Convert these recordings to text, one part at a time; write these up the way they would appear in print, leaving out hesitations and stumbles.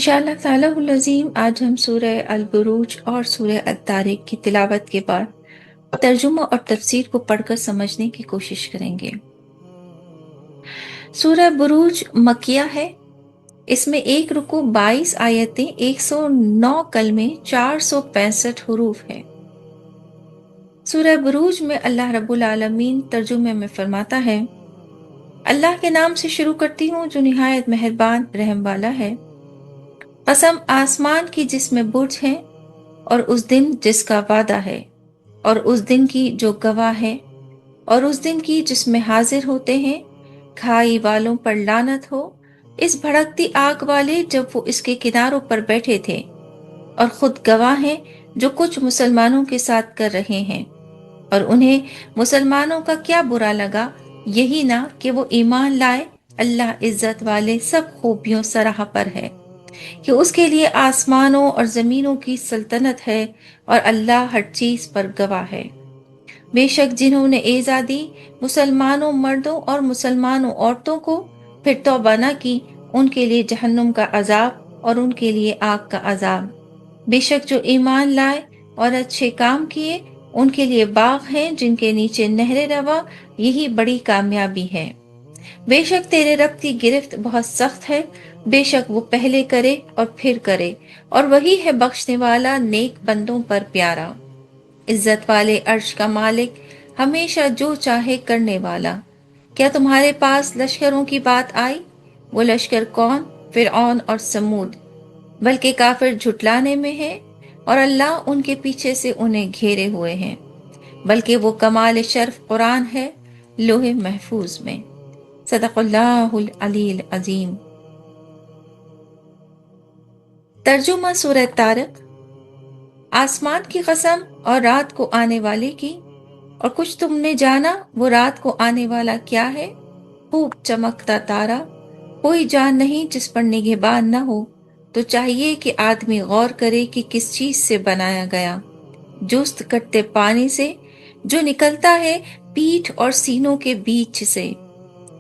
इंशाअल्लाह तालाहुल अज़ीम आज हम सूरह अल बुरूज और सूरह अत-तारिक की तिलावत के बाद तर्जुमा और तफसीर को पढ़कर समझने की कोशिश करेंगे। सूरह बुरूज मक्किया है। इसमें एक रुकू 22 आयतें 109 कलमे 465 हुरूफ है। सूरह बुरूज में अल्लाह रब्बुल आलमीन तर्जुमे में फरमाता है, अल्लाह के नाम से शुरू करती हूँ जो निहायत मेहरबान रहम वाला है। कसम आसमान की जिसमें बुर्ज है और उस दिन जिसका वादा है और उस दिन की जो गवाह है और उस दिन की जिसमें हाजिर होते हैं। खाई वालों पर लानत हो, इस भड़कती आग वाले जब वो इसके किनारों पर बैठे थे और खुद गवाह हैं जो कुछ मुसलमानों के साथ कर रहे हैं। और उन्हें मुसलमानों का क्या बुरा लगा, यही ना कि वो ईमान लाए। अल्लाह इज्जत वाले सब खूबियों सराह पर है कि उसके लिए आसमानों और जमीनों की सल्तनत है और अल्लाह हर चीज पर गवाह है। बेशक जिन्होंने एज़ा दी मुसलमानों मर्दों और मुसलमानों औरतों को फिर तौबा न की, उनके लिए जहन्नुम का अजाब और उनके लिए आग का अजाब। बेशक जो ईमान लाए और अच्छे काम किए, उनके लिए बाग हैं जिनके नीचे नहरें रवा, यही बड़ी कामयाबी है। बेशक तेरे रब की गिरफ्त बहुत सख्त है, बेशक वो पहले करे और फिर करे, और वही है बख्शने वाला नेक बंदों पर प्यारा। इज्जत वाले अर्श का मालिक, हमेशा जो चाहे करने वाला। क्या तुम्हारे पास लश्करों की बात आई? वो लश्कर कौन? फिरऔन और समूद। बल्कि काफिर झुटलाने में है और अल्लाह उनके पीछे से उन्हें घेरे हुए हैं। बल्कि वो कमाल शर्फ कुरान है लोहे महफूज में। सदक़ल्लाहुल अलील अज़ीम। तर्जुमा सूरह तारिक। आसमान की कसम और रात को आने वाले की, और कुछ तुमने जाना वो रात को आने वाला क्या है? खूब चमकता तारा, कोई जान नहीं जिस पर निगहबान न हो। तो चाहिए कि आदमी गौर करे कि किस चीज से बनाया गया। जुस्त करते पानी से जो निकलता है पीठ और सीनों के बीच से।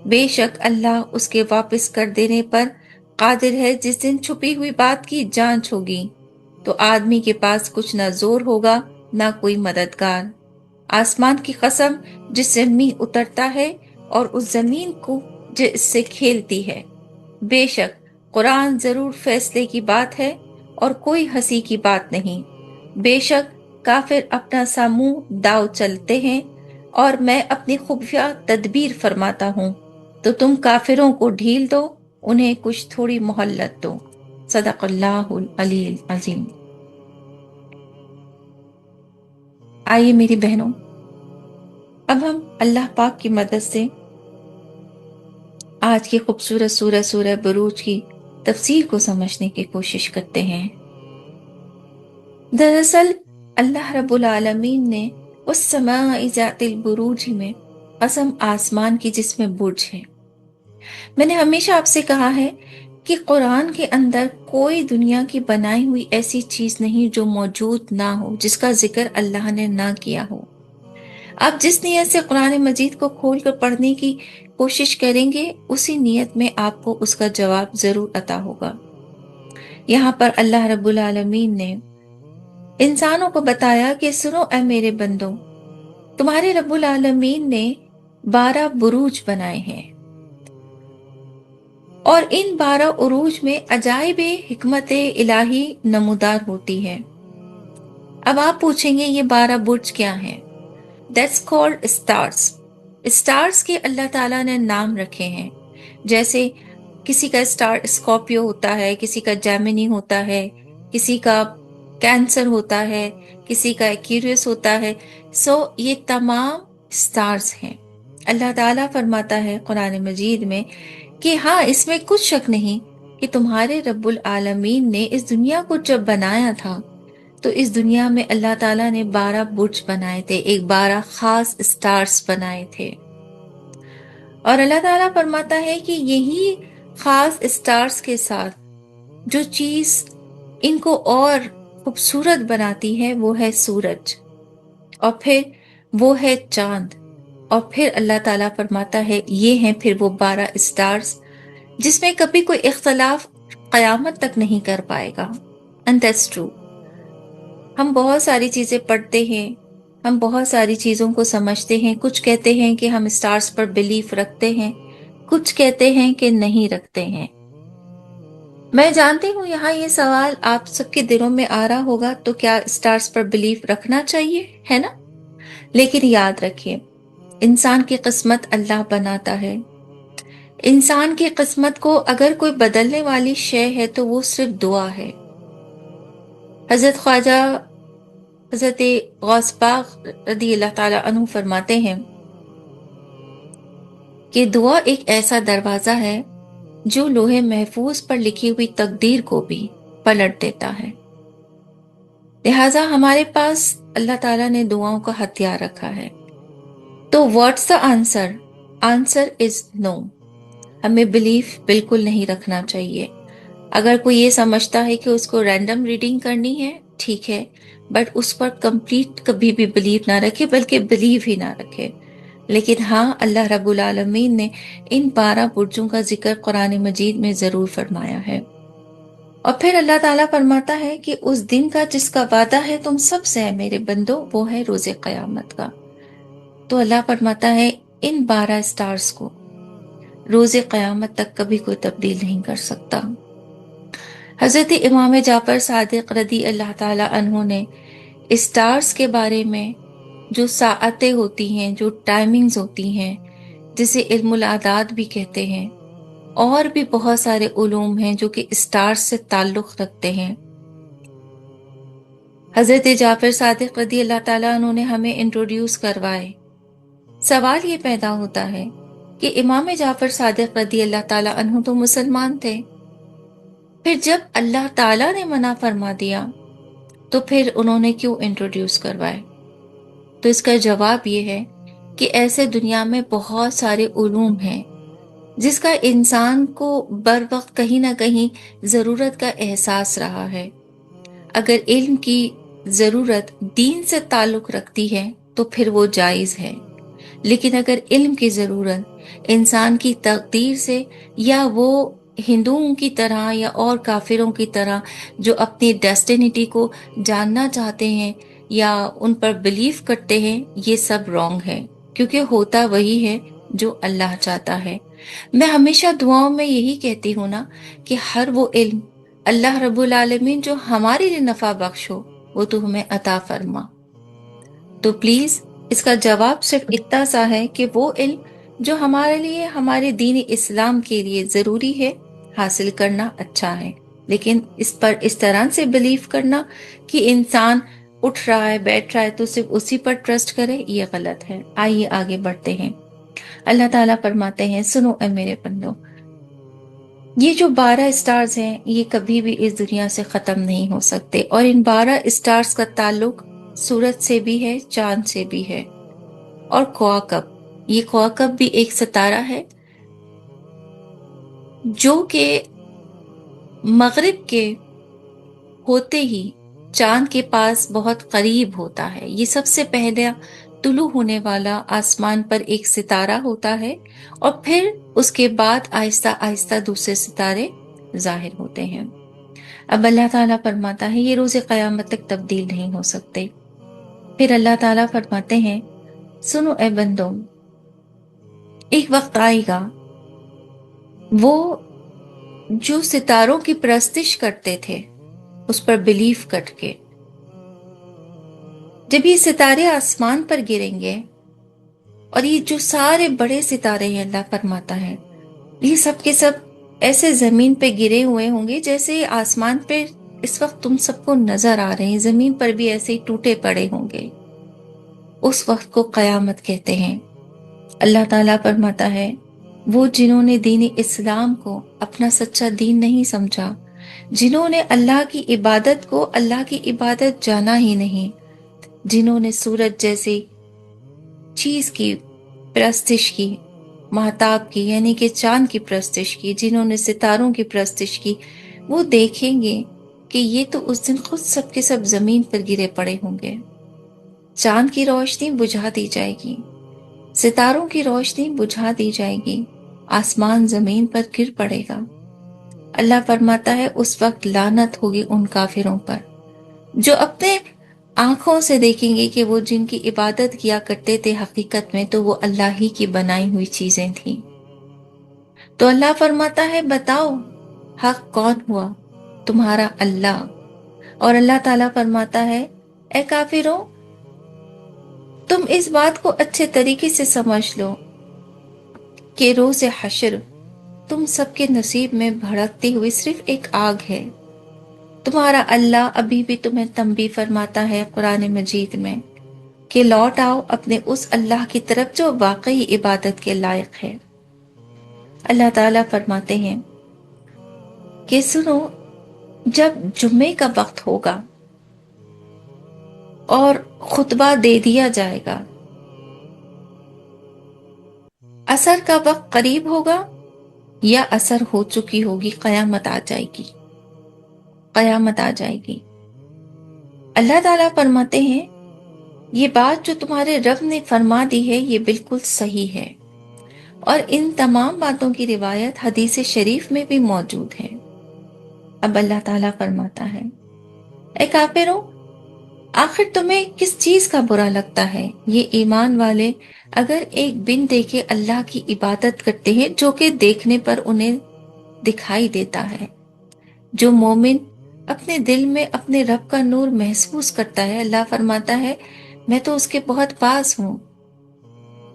बेशक अल्लाह उसके वापस कर देने पर कादिर है। जिस दिन छुपी हुई बात की जांच होगी तो आदमी के पास कुछ ना जोर होगा ना कोई मददगार। आसमान की कसम जिससे मींह उतरता है और उस जमीन को जिससे खेलती है। बेशक कुरान जरूर फैसले की बात है और कोई हंसी की बात नहीं। बेशक काफिर अपना सा मुंह दाव चलते हैं और मैं अपनी खुफिया तदबीर फरमाता हूँ। तो तुम काफिरों को ढील दो, उन्हें कुछ थोड़ी मोहल्लत दो। सदक़ल्लाहुल अलील अज़ीम। आइए मेरी बहनों, अब हम अल्लाह पाक की मदद से आज की खूबसूरत सूरह सूरह बुरूज की तफसीर को समझने की कोशिश करते हैं। दरअसल अल्लाह रब्बुल आलमीन ने उस समाई ज़ातिल बुरूज में कसम आसमान की जिसमें बुर्ज है। मैंने हमेशा आपसे कहा है कि कुरान के अंदर कोई दुनिया की बनाई हुई ऐसी चीज नहीं जो मौजूद ना हो, जिसका जिक्र अल्लाह ने ना किया हो। आप जिस नियत से कुरान मजीद को खोल कर पढ़ने की कोशिश करेंगे, उसी नियत में आपको उसका जवाब जरूर अता होगा। यहाँ पर अल्लाह रब्बुल आलमीन ने इंसानों को बताया कि सुनो ऐ मेरे बंदो, तुम्हारे रब्बुल आलमीन ने 12 बुरूज बनाए हैं और इन 12 उरूज में अजाइबे हिकमत इलाही नमूदार होती है। अब आप पूछेंगे ये 12 बुर्ज क्या हैं? That's called stars. स्टार्स के अल्लाह ताला ने नाम रखे हैं। जैसे किसी का स्टार स्कॉर्पियो होता है, किसी का जेमिनी होता है, किसी का कैंसर होता है, किसी का एक्यूरियस होता है। ये तमाम स्टार्स हैं। अल्लाह ताला फरमाता है कुरान मजीद में कि हाँ, इसमें कुछ शक नहीं कि तुम्हारे रब्बुल आलमीन ने इस दुनिया को जब बनाया था तो इस दुनिया में अल्लाह ताला ने 12 बुर्ज बनाए थे, एक 12 खास स्टार्स बनाए थे। और अल्लाह ताला फरमाता है कि यही खास स्टार्स के साथ जो चीज इनको और खूबसूरत बनाती है वो है सूरज, और फिर वो है चांद, और फिर अल्लाह ताला फरमाता है ये हैं फिर वो 12 स्टार्स जिसमें कभी कोई इख्तलाफ क़यामत तक नहीं कर पाएगा। And that's true. हम बहुत सारी चीजें पढ़ते हैं, हम बहुत सारी चीजों को समझते हैं। कुछ कहते हैं कि हम स्टार्स पर बिलीफ रखते हैं, कुछ कहते हैं कि नहीं रखते हैं। मैं जानती हूँ यहाँ ये सवाल आप सबके दिलों में आ रहा होगा, तो क्या स्टार्स पर बिलीफ रखना चाहिए, है ना? लेकिन याद रखिए, इंसान की किस्मत अल्लाह बनाता है। इंसान की किस्मत को अगर कोई बदलने वाली शय है तो वो सिर्फ दुआ है। हजरत ख्वाजा हजरत गौस पाक रदी अल्लाह ताला अन्हु फरमाते हैं कि दुआ एक ऐसा दरवाजा है जो लोहे महफूज पर लिखी हुई तकदीर को भी पलट देता है। लिहाजा हमारे पास अल्लाह ताला ने दुआओं का हथियार रखा है। तो what's the answer? Answer is no. हमें बिलीफ बिल्कुल नहीं रखना चाहिए। अगर कोई ये समझता है कि उसको रैंडम रीडिंग करनी है, ठीक है, बट उस पर कंप्लीट कभी भी बिलीव ना रखे, बल्कि बिलीव ही ना रखे। लेकिन हाँ, अल्लाह रब्बुल आलमीन ने इन 12 बुर्जों का जिक्र कुरान मजीद में जरूर फरमाया है। और फिर अल्लाह ताला फरमाता है कि उस दिन का जिसका वादा है तुम सब से है मेरे बंदो, वो है रोजे कयामत का। तो अल्लाह फरमाता है इन 12 स्टार्स को रोजे कयामत तक कभी कोई तब्दील नहीं कर सकता। हजरत इमाम जाफर सादिक रदी अल्लाह ताला अन्हो ने स्टार्स के बारे में जो साअतें होती हैं, जो टाइमिंग्स होती हैं, जिसे इल्मुल आदाद भी कहते हैं, और भी बहुत सारे उलूम हैं जो कि स्टार्स से ताल्लुक रखते हैं। हजरत जाफर सादिक रदी अल्लाह ताला उन्होंने हमें इंट्रोड्यूस करवाए। सवाल ये पैदा होता है कि इमाम जाफर सादिक रदी अल्लाह ताला अन्हु तो मुसलमान थे, फिर जब अल्लाह ताला ने मना फरमा दिया तो फिर उन्होंने क्यों इंट्रोड्यूस करवाए? तो इसका जवाब ये है कि ऐसे दुनिया में बहुत सारे उलूम हैं जिसका इंसान को बर वक्त कहीं ना कहीं जरूरत का एहसास रहा है। अगर इल्म की जरूरत दीन से ताल्लुक रखती है तो फिर वो जायज है, लेकिन अगर इल्म की जरूरत इंसान की तकदीर से, या वो हिंदुओं की तरह या और काफिरों की तरह जो अपनी डेस्टिनिटी को जानना चाहते हैं या उन पर बिलीव करते हैं, ये सब रॉन्ग है, क्योंकि होता वही है जो अल्लाह चाहता है। मैं हमेशा दुआओं में यही कहती हूँ ना कि हर वो इल्म अल्लाह रब्बुल आलमीन जो हमारे लिए नफा बख्श हो वो तो हमें अता फरमा। तो प्लीज इसका जवाब सिर्फ इतना सा है कि वो इल्म जो हमारे लिए, हमारे दीन इस्लाम के लिए जरूरी है, हासिल करना अच्छा है, लेकिन इस पर इस तरह से बिलीव करना कि इंसान उठ रहा है, बैठ रहा है तो सिर्फ उसी पर ट्रस्ट करे, ये गलत है। आइए आगे बढ़ते हैं। अल्लाह ताला फरमाते हैं, सुनो ए मेरे बंदो, ये जो 12 स्टार्स हैं ये कभी भी इस दुनिया से खत्म नहीं हो सकते, और इन 12 स्टार्स का ताल्लुक सूरज से भी है, चांद से भी है, और ख्वाकब, ये ख्वाकब भी एक सितारा है जो कि मगरिब के होते ही चांद के पास बहुत करीब होता है। ये सबसे पहले तुलू होने वाला आसमान पर एक सितारा होता है, और फिर उसके बाद आहिस्ता आहिस्ता दूसरे सितारे जाहिर होते हैं। अब अल्लाह ताला फरमाता है ये रोज़े क़यामत तक तब्दील नहीं हो सकते। फिर अल्लाह ताला फरमाते हैं, सुनो ए बंदो, एक वक्त आएगा वो जो सितारों की परस्तिश करते थे उस पर बिलीव करके, जब ये सितारे आसमान पर गिरेंगे, और ये जो सारे बड़े सितारे हैं अल्लाह फरमाता है ये सब के सब ऐसे जमीन पे गिरे हुए होंगे जैसे आसमान पे इस वक्त तुम सबको नजर आ रहे हैं, जमीन पर भी ऐसे ही टूटे पड़े होंगे। उस वक्त को कयामत कहते हैं। अल्लाह ताला फरमाता है वो जिन्होंने दीन इस्लाम को अपना सच्चा दीन नहीं समझा, जिन्होंने अल्लाह की इबादत को अल्लाह की इबादत जाना ही नहीं, जिन्होंने सूरज जैसी चीज की परस्तिश की, महताब की यानी कि चांद की परस्तिश की, जिन्होंने सितारों की परस्तिश की, वो देखेंगे कि ये तो उस दिन खुद सबके सब जमीन पर गिरे पड़े होंगे। चांद की रोशनी बुझा दी जाएगी, सितारों की रोशनी बुझा दी जाएगी, आसमान जमीन पर गिर पड़ेगा। اللہ فرماتا ہے اس وقت لعنت ہوگی ان کافروں پر جو اپنے آنکھوں سے دیکھیں گے کہ وہ جن کی عبادت کیا کرتے تھے حقیقت میں تو وہ اللہ ہی کی بنائی ہوئی چیزیں تھیں۔ تو اللہ فرماتا ہے بتاؤ حق کون ہوا؟ تمہارا اللہ۔ اور اللہ تعالیٰ فرماتا ہے اے کافروں، تم اس بات کو اچھے طریقے سے سمجھ لو کہ روز حشر تم سب کے نصیب میں بھڑکتی ہوئی صرف ایک آگ ہے۔ تمہارا اللہ ابھی بھی تمہیں تنبیہ فرماتا ہے قرآن مجید میں کہ لوٹ آؤ اپنے اس اللہ کی طرف جو واقعی عبادت کے لائق ہے۔ اللہ تعالیٰ فرماتے ہیں کہ سنو، جب جمعے کا وقت ہوگا اور خطبہ دے دیا جائے گا، عصر کا وقت قریب ہوگا یا عصر ہو چکی ہوگی، قیامت آ جائے گی، قیامت آ جائے گی۔ اللہ تعالیٰ فرماتے ہیں یہ بات جو تمہارے رب نے فرما دی ہے یہ بالکل صحیح ہے، اور ان تمام باتوں کی روایت حدیث شریف میں بھی موجود ہے۔ اب اللہ تعالیٰ فرماتا ہے اے کافروں، آخر تمہیں کس چیز کا برا لگتا ہے؟ یہ ایمان والے اگر ایک بن دیکھے اللہ کی عبادت کرتے ہیں جو کہ دیکھنے پر انہیں دکھائی دیتا ہے۔ جو مومن اپنے دل میں اپنے رب کا نور محسوس کرتا ہے، اللہ فرماتا ہے میں تو اس کے بہت پاس ہوں۔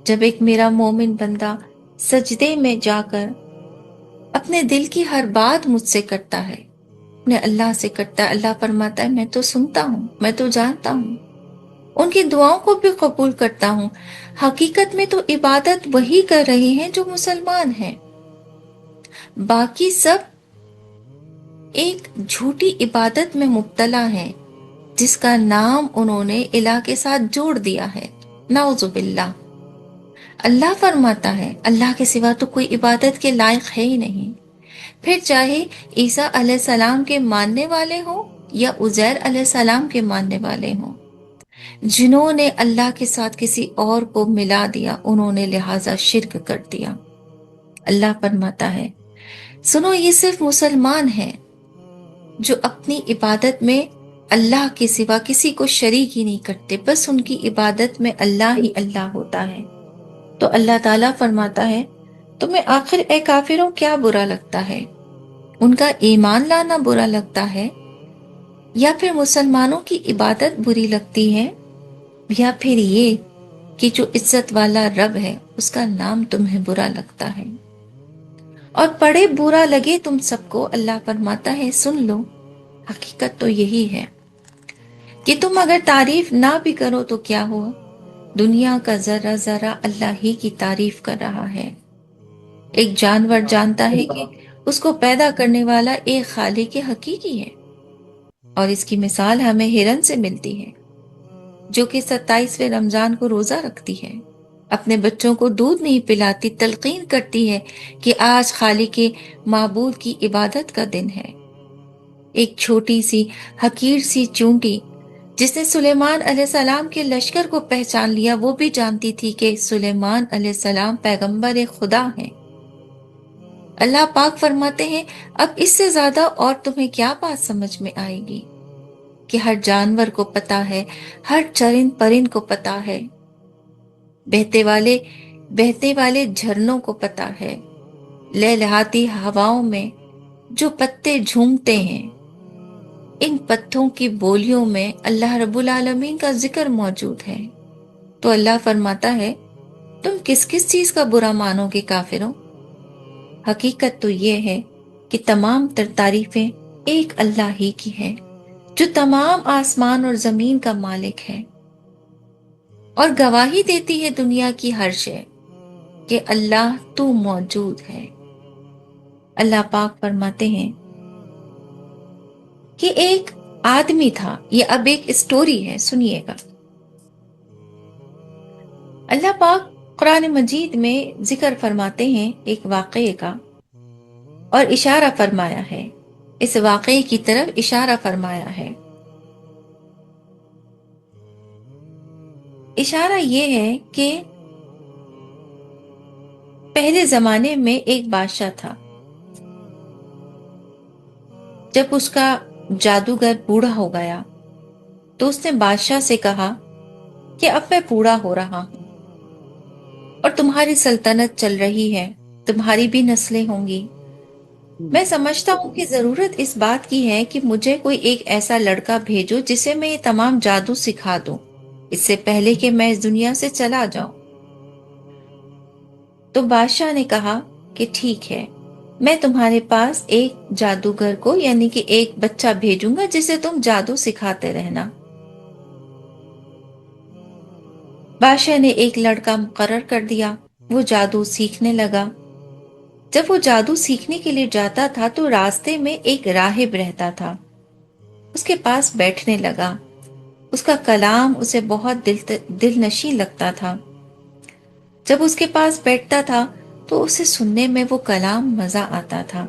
جب ایک میرا مومن بندہ سجدے میں جا کر اپنے دل کی ہر بات مجھ سے کرتا ہے، اپنے اللہ سے کرتا ہے، اللہ فرماتا ہے میں تو سنتا ہوں، میں تو جانتا ہوں، ان کی دعاؤں کو بھی قبول کرتا ہوں۔ حقیقت میں تو عبادت وہی کر رہے ہیں جو مسلمان ہیں، باقی سب ایک جھوٹی عبادت میں مبتلا ہیں جس کا نام انہوں نے الہ کے ساتھ جوڑ دیا ہے، نعوذ باللہ۔ اللہ فرماتا ہے اللہ کے سوا تو کوئی عبادت کے لائق ہے ہی نہیں، پھر چاہے عیسیٰ علیہ السلام کے ماننے والے ہوں یا عزیر علیہ السلام کے ماننے والے ہوں، جنہوں نے اللہ کے ساتھ کسی اور کو ملا دیا انہوں نے لہٰذا شرک کر دیا۔ اللہ فرماتا ہے سنو، یہ صرف مسلمان ہیں جو اپنی عبادت میں اللہ کے سوا کسی کو شریک ہی نہیں کرتے، بس ان کی عبادت میں اللہ ہی اللہ ہوتا ہے۔ تو اللہ تعالیٰ فرماتا ہے تمہیں آخر اے کافروں کیا برا لگتا ہے؟ ان کا ایمان لانا برا لگتا ہے، یا پھر مسلمانوں کی عبادت بری لگتی ہے، یا پھر یہ کہ جو عزت والا رب ہے اس کا نام تمہیں برا لگتا ہے؟ اور پڑے برا لگے تم سب کو، اللہ فرماتا ہے سن لو، حقیقت تو یہی ہے کہ تم اگر تعریف نہ بھی کرو تو کیا ہوا، دنیا کا ذرہ ذرہ اللہ ہی کی تعریف کر رہا ہے۔ ایک جانور جانتا ہے کہ اس کو پیدا کرنے والا ایک خالق حقیقی ہے، اور اس کی مثال ہمیں ہرن سے ملتی ہے جو کہ 27ویں رمضان کو روزہ رکھتی ہے، اپنے بچوں کو دودھ نہیں پلاتی، تلقین کرتی ہے کہ آج خالق معبود کی عبادت کا دن ہے۔ ایک چھوٹی سی حقیر سی چونٹی جس نے سلیمان علیہ السلام کے لشکر کو پہچان لیا، وہ بھی جانتی تھی کہ سلیمان علیہ السلام پیغمبر خدا ہیں۔ اللہ پاک فرماتے ہیں اب اس سے زیادہ اور تمہیں کیا بات سمجھ میں آئے گی کہ ہر جانور کو پتا ہے، ہر چرند پرند کو پتا ہے، بہتے والے جھرنوں کو پتا ہے، لہلہاتی ہواؤں میں جو پتے جھومتے ہیں، ان پتوں کی بولیوں میں اللہ رب العالمین کا ذکر موجود ہے۔ تو اللہ فرماتا ہے تم کس کس چیز کا برا مانو گے کافروں؟ حقیقت تو یہ ہے کہ تمام تر تعریفیں ایک اللہ ہی کی ہیں جو تمام آسمان اور زمین کا مالک ہے، اور گواہی دیتی ہے دنیا کی ہر شے کہ اللہ تو موجود ہے۔ اللہ پاک فرماتے ہیں کہ ایک آدمی تھا، یہ اب ایک اسٹوری ہے، سنیے گا۔ اللہ پاک قرآن مجید میں ذکر فرماتے ہیں ایک واقعے کا، اور اشارہ فرمایا ہے، اس واقعے کی طرف اشارہ فرمایا ہے۔ اشارہ یہ ہے کہ پہلے زمانے میں ایک بادشاہ تھا، जब उसका जादूगर बूढ़ा हो गया तो उसने बादशाह से कहा कि अब मैं बूढ़ा हो रहा हूं और तुम्हारी सल्तनत चल रही है, तुम्हारी भी नस्लें होंगी। मैं समझता हूँ कि जरूरत इस बात की है कि मुझे कोई एक ऐसा लड़का भेजो जिसे मैं ये तमाम जादू सिखा दूं, इससे पहले कि मैं इस दुनिया से चला जाऊं। तो बादशाह ने कहा कि ठीक है, मैं तुम्हारे पास एक जादूगर को यानी कि एक बच्चा भेजूंगा जिसे तुम जादू सिखाते रहना। बादशाह ने एक लड़का मुकर्रर कर दिया। वो जादू सीखने लगा। जब वो जादू सीखने के लिए जाता था तो रास्ते में एक राहिब रहता था। उसके पास बैठने लगा। उसका कलाम उसे बहुत दिलनशी लगता था। जब उसके पास बैठता था तो उसे सुनने में वो कलाम मजा आता था।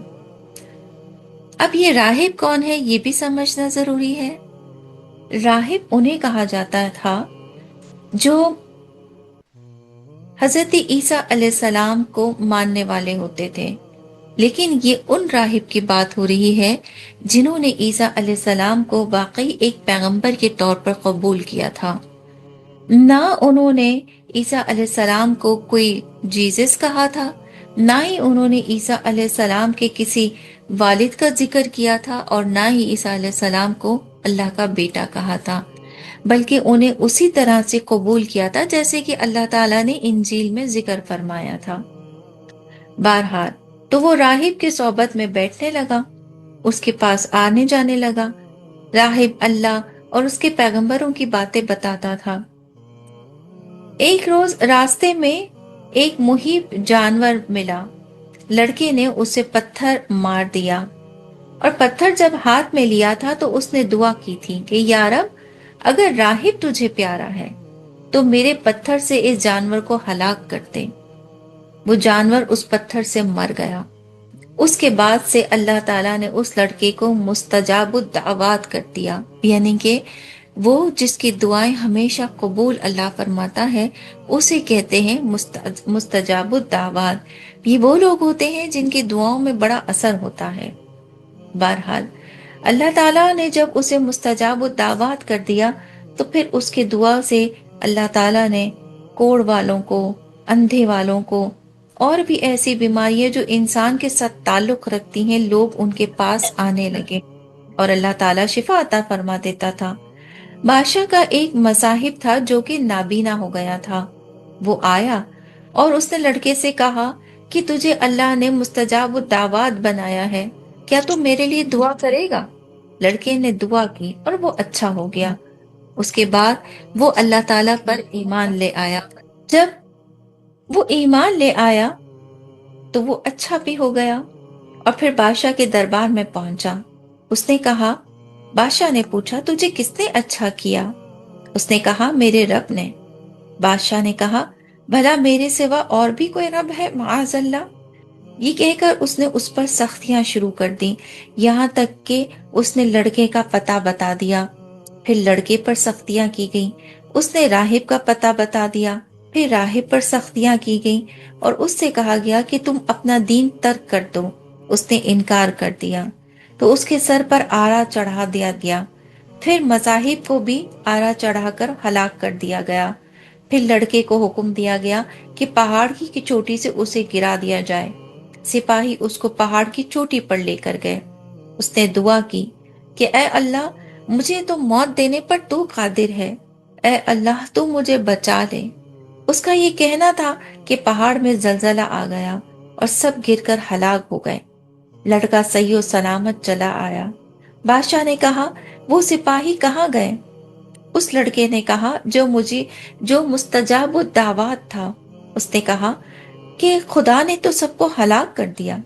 अब ये राहिब कौन है ये भी समझना जरूरी है। राहिब उन्हें कहा जाता था जो हजरत ईसा अलैहिस्सलाम को मानने वाले होते थे। लेकिन ये उन राहिब की बात हो रही है जिन्होंने ईसा अलैहिस्सलाम को वाकई एक पैगंबर के तौर पर कबूल किया था। ना उन्होंने ईसा अलैहिस्सलाम को कोई जीसस कहा था, ना ही उन्होंने ईसा अलैहिस्सलाम के किसी वालिद का जिक्र किया था और ना ही ईसा अलैहिस्सलाम को अल्लाह का बेटा कहा था, बल्कि उन्हें उसी तरह से कबूल किया था जैसे कि अल्लाह ताला ने इंजील में जिक्र फरमाया था। बहरहाल तो वो राहिब के सोबत में बैठने लगा, उसके पास आने जाने लगा। राहिब अल्लाह और उसके पैगंबरों की बातें बताता था। एक रोज रास्ते में एक मुहीब जानवर मिला। लड़के ने उसे पत्थर मार दिया और पत्थर जब हाथ में लिया था तो उसने दुआ की थी कि या रब, अगर राहिब तुझे प्यारा है तो मेरे पत्थर से इस जानवर को हलाक कर दे। वो जानवर उस पत्थर से मर गया। उसके बाद से अल्लाह ताला ने उस लड़के को मुस्तजाबुद दावात कर दिया, यानी कि वो जिसकी दुआएं हमेशा कबूल अल्लाह फरमाता है उसे कहते हैं मुस्तजाबुद दावात। ये वो लोग होते हैं जिनकी दुआओं में बड़ा असर होता है। बहरहाल अल्लाह ताला ने जब उसे मुस्तजाबुद दावात कर दिया तो फिर उसकी दुआ से अल्लाह ताला ने कोढ़ वालों को, अंधे वालों को और भी ऐसी बीमारियां जो इंसान के साथ ताल्लुक रखती हैं, लोग उनके पास आने लगे और अल्लाह ताला शिफा अता फरमा देता था। बादशाह का एक मसाहिब था जो कि नाबीना हो गया था। वो आया और उसने लड़के से कहा कि तुझे अल्लाह ने मुस्तजाब दावात बनाया है, क्या तू मेरे लिए दुआ करेगा? लड़के ने दुआ की और वो अच्छा हो गया। उसके बाद वो अल्लाह ताला पर ईमान ले आया। जब वो ईमान ले आया तो वो अच्छा भी हो गया और फिर बादशाह के दरबार में पहुंचा। उसने कहा, बादशाह ने पूछा तुझे किसने अच्छा किया? उसने कहा मेरे रब ने। बादशाह ने कहा भला मेरे सिवा और भी कोई रब है माअज़ल्लाह? ये कहकर उसने उस पर सख्तियां शुरू कर दी, यहाँ तक कि उसने लड़के का पता बता दिया। फिर लड़के पर सख्तियां की गई। उसने राहिब का पता बता दिया। फिर राहिब पर सख्तियां की गई और उससे कहा गया कि तुम अपना दीन तर्क कर दो। उसने इनकार कर दिया तो उसके सर पर आरा चढ़ा दिया गया। फिर मज़ाहिब को भी आरा चढ़ाकर हलाक कर दिया गया। फिर लड़के को हुक्म दिया गया कि पहाड़ की चोटी से उसे गिरा दिया जाए। सिपाही उसको पहाड़ की चोटी पर लेकर गए। उसने दुआ की कि ए अल्लाह, मुझे तो मौत देने पर तू कादिर है, ए अल्लाह तू मुझे बचा ले। उसका ये कहना था कि पहाड़ में जलजला आ गया और सब गिरकर हलाक हो गए। लड़का सही और सलामत चला आया। बादशाह ने कहा वो सिपाही कहाँ गए? उस लड़के ने कहा जो मुस्तजाब दावात था। उसने कहा कि खुदा ने तो सबको हलाक कर दिया।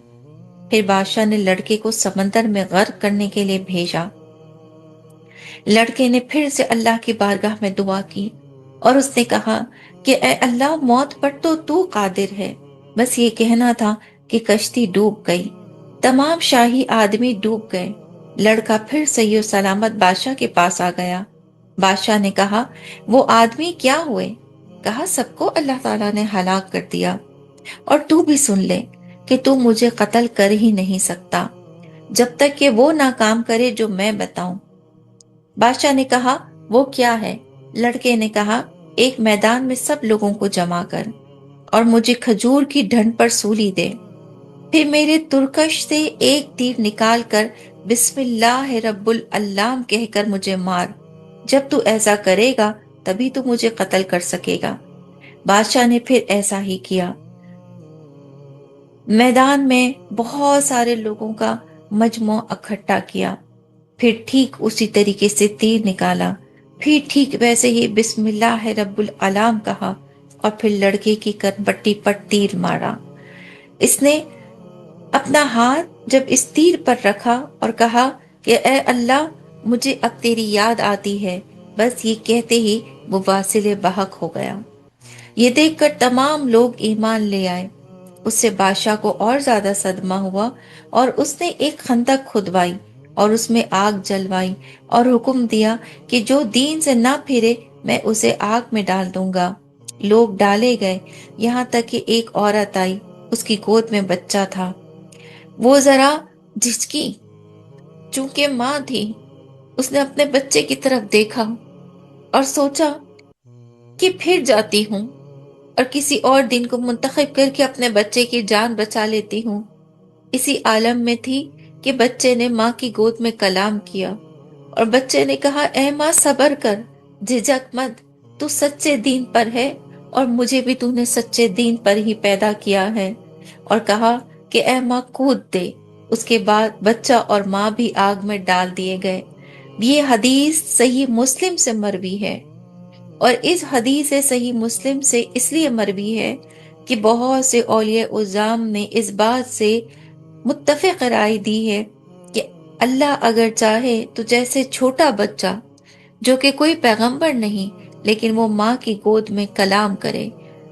फिर बादशाह ने लड़के को समंदर में गर्क करने के लिए भेजा। लड़के ने फिर से अल्लाह की बारगाह में दुआ की और उसने कहा कि ए अल्लाह, मौत पर तो तू कादिर है। बस ये कहना था कि कश्ती डूब गई। तमाम शाही आदमी डूब गए। लड़का फिर सही और सलामत बादशाह के पास आ गया। बादशाह ने कहा वो आदमी क्या हुए? कहा सबको अल्लाह ताला ने हलाक कर दिया और तू भी सुन ले कि तू मुझे कत्ल कर ही नहीं सकता। जब तक कि वो ना काम करे जो मैं बताऊं। बादशाह ने कहा, वो क्या है? लड़के ने कहा, एक मैदान में सब लोगों को जमा कर और मुझे खजूर की ढंड पर सूली दे। फिर मेरे तुरकश से एक तीर निकाल कर बिस्मिल्लाह रब्बुल अल्लाम कहकर मुझे मार। जब तू ऐसा करेगा तभी तू मुझे कत्ल कर सकेगा। बादशाह ने फिर ऐसा ही किया। मैदान में बहुत सारे लोगों का मजमू इकट्ठा किया, फिर ठीक उसी तरीके से तीर निकाला, फिर ठीक वैसे ही बिस्मिल्लाह रब्बुल अलाम कहा और फिर लड़के की कनपट्टी पर तीर मारा। इसने अपना हाथ जब इस तीर पर रखा और कहा कि ए अल्लाह, मुझे अब तेरी याद आती है। बस ये कहते ही वो वासिले बहक हो गया। ये देखकर तमाम लोग ईमान ले आए। उससे बादशाह को और ज्यादा सदमा हुआ और उसने एक खंदक खुदवाई और उसमें आग जलवाई और हुक्म दिया कि जो दीन से ना फिरे मैं उसे आग में डाल दूंगा। लोग डाले गए, यहाँ तक कि एक औरत आई, उसकी गोद में बच्चा था। वो जरा झिझकी, चूंकि माँ थी। उसने अपने बच्चे की तरफ देखा और सोचा कि फिर जाती हूँ और किसी और दिन को मुंतखब करके अपने बच्चे की जान बचा लेती हूँ। इसी आलम में थी कि बच्चे ने माँ की गोद में कलाम किया और बच्चे ने कहा, ए माँ सबर कर, झिझक मत, तू सच्चे दीन पर है और मुझे भी तूने सच्चे दीन पर ही पैदा किया है। और कहा कि ए माँ कूद दे। उसके बाद बच्चा और माँ भी आग में डाल दिए गए। ये हदीस सही मुस्लिम से मरवी है और इस हदीस सही मुस्लिम से इसलिए मरवी है कि बहुत से औलिया उज़ाम ने इस बात से मुत्तफिक राय दी है कि अल्लाह अगर चाहे तो जैसे छोटा बच्चा जो कि कोई पैगंबर नहीं लेकिन वो माँ की गोद में कलाम करे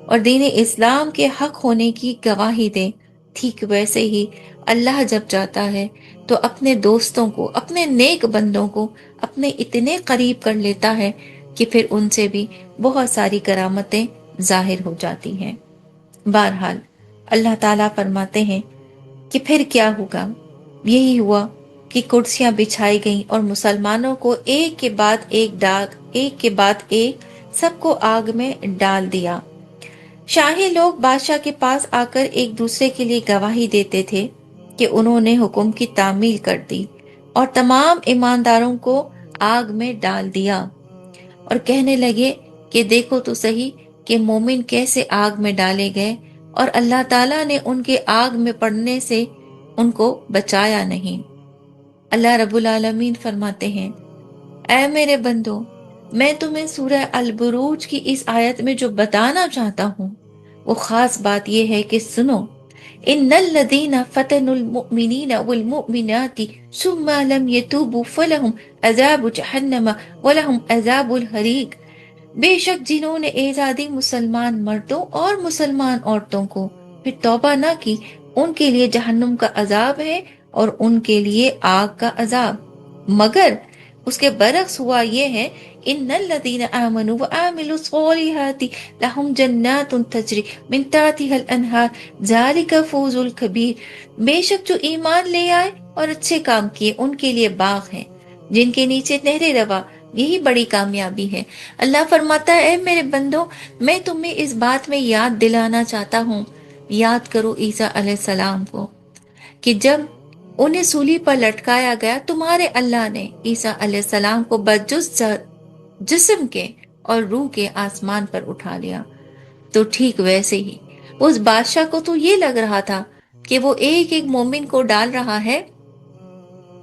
और दीन इस्लाम के हक होने की गवाही दे, ठीक वैसे ही अल्लाह जब चाहता है तो अपने दोस्तों को, अपने नेक बंदों को अपने इतने करीब कर लेता है कि फिर उनसे भी बहुत सारी करामतें जाहिर हो जाती हैं। बहरहाल अल्लाह ताला फरमाते हैं कि फिर क्या होगा। यही हुआ कि कुर्सियां बिछाई गईं और मुसलमानों को एक के बाद एक सबको आग में डाल दिया। शाही लोग बादशाह के पास आकर एक दूसरे के लिए गवाही देते थे कि उन्होंने हुक्म की तामील कर दी और तमाम ईमानदारों को आग में डाल दिया और कहने लगे कि देखो तो सही कि मोमिन कैसे आग में डाले गए और अल्लाह ताला ने उनके आग में पड़ने से उनको बचाया नहीं। अल्लाह रब्बुल आलमीन फरमाते हैं, ऐ मेरे बंदो, मैं तुम्हें सूरह अल बुरूज की इस आयत में जो बताना चाहता हूँ वो खास बात यह है कि सुनो। इन्नल लदीना फतनुल मुमिनीना वल मुमिनाति सुम्मा लम यतूबु फलहुम अज़ाबु जहन्नम वलहुम अज़ाबुल हरीक। बेशक जिन्होंने एजादी मुसलमान मर्दों और मुसलमान औरतों को फिर तौबा ना की, उनके लिए जहन्नुम का अजाब है और उनके लिए आग का अजाब। मगर उसके बरक्स हुआ ये है, इन्नल लदीना आमनु व आमिलु स्वालिहाति लहुम जन्नातुन तजरी मिन ताहतिहल अनहार ज़ालिका फौजुल कबीर। बेशक जो ईमान ले आए और अच्छे काम किए उनके लिए बाग हैं जिनके नीचे नहरें रवा, यही बड़ी कामयाबी है। अल्लाह फरमाता है, मेरे बंदो, मैं तुम्हें इस बात में याद दिलाना चाहता हूँ, याद करो ईसा अलैहिस्सलाम को कि जब उन्हें सूली पर लटकाया गया तुम्हारे अल्लाह ने ईसा अलैहिस्सलाम को बजुज़ जिस्म के और रूह के आसमान पर उठा लिया। तो ठीक वैसे ही उस बादशाह को तो ये लग रहा था कि वो एक एक मोमिन को डाल रहा है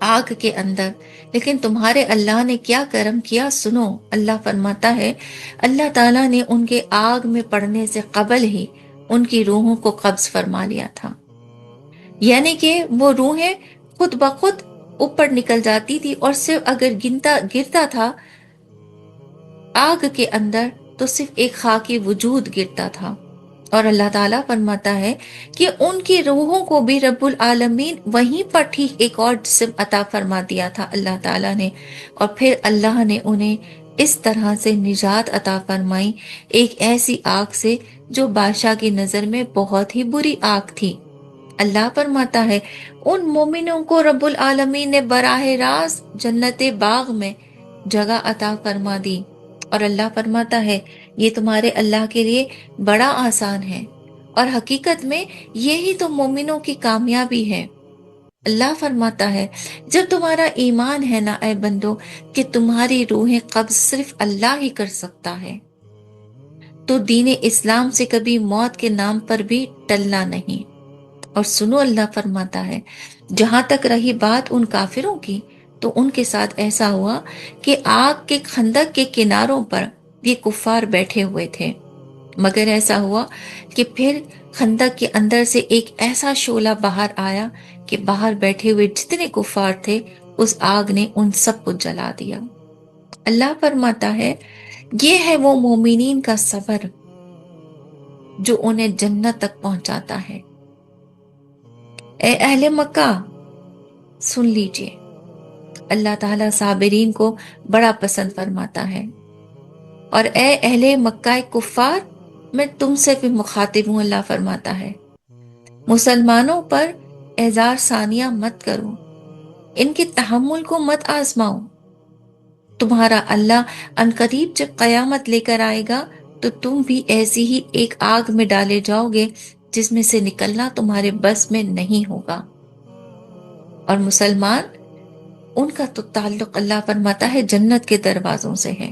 आग के अंदर, लेकिन तुम्हारे अल्लाह ने क्या करम किया सुनो। अल्लाह फरमाता है, अल्लाह ताला ने उनके आग में पड़ने से कबल ही उनकी रूहों को कब्ज फरमा लिया था। यानी कि वो रूहें खुद ब खुद ऊपर निकल जाती थी और सिर्फ अगर गिरता था आग के अंदर तो सिर्फ एक खाकी वजूद गिरता था। और अल्लाह ताला फरमाता है कि उनकी रूहों को भी रब्बुल आलमीन वहीं पर ठीक एक और जिस्म अता फरमा दिया था अल्लाह ताला ने, और फिर अल्लाह ने उन्हें इस तरह से निजात अता फरमाई एक ऐसी आग से जो बादशाह की नजर में बहुत ही बुरी आग थी। اللہ फरमाता है उन मोमिनों को रब्बुल आलमीन ने बराह रास्त जन्नत बाग में जगह अता फरमा दी। और अल्लाह फरमाता है ये तुम्हारे अल्लाह के लिए बड़ा आसान है और हकीकत में यही तो मोमिनों की कामयाबी है। अल्लाह फरमाता है जब तुम्हारा ईमान है ना ऐ बंदो कि तुम्हारी रूहें कब्ज सिर्फ अल्लाह ही कर सकता है, तो दीन इस्लाम से कभी मौत के नाम पर भी टलना नहीं। और सुनो अल्लाह फरमाता है जहां तक रही बात उन काफिरों की, तो उनके साथ ऐसा हुआ कि आग के खंदक के किनारों पर ये कुफार बैठे हुए थे, मगर ऐसा हुआ कि फिर खंदक के अंदर से एक ऐसा शोला बाहर आया कि बाहर बैठे हुए जितने कुफार थे उस आग ने उन सबको जला दिया। अल्लाह फरमाता है ये है वो मोमिनीन का सब्र जो उन्हें जन्नत तक पहुंचाता है। ए अहले मक्का सुन लीजिए, अल्लाह ताला साबिरीन को बड़ा पसंद फरमाता है। और ए अहले मक्का कुफार मैं तुमसे भी मुखातिब हूं, अल्लाह फरमाता है मुसलमानों पर एजार सानिया मत करो, इनके तहम्मुल को मत आजमाओ। तुम्हारा अल्लाह अनकरीब जब कयामत लेकर आएगा तो तुम भी ऐसी ही एक आग में डाले जाओगे जिसमें से निकलना तुम्हारे बस में नहीं होगा। और मुसलमान उनका तो ताल्लुक अल्लाह फरमाता है जन्नत के दरवाजों से है।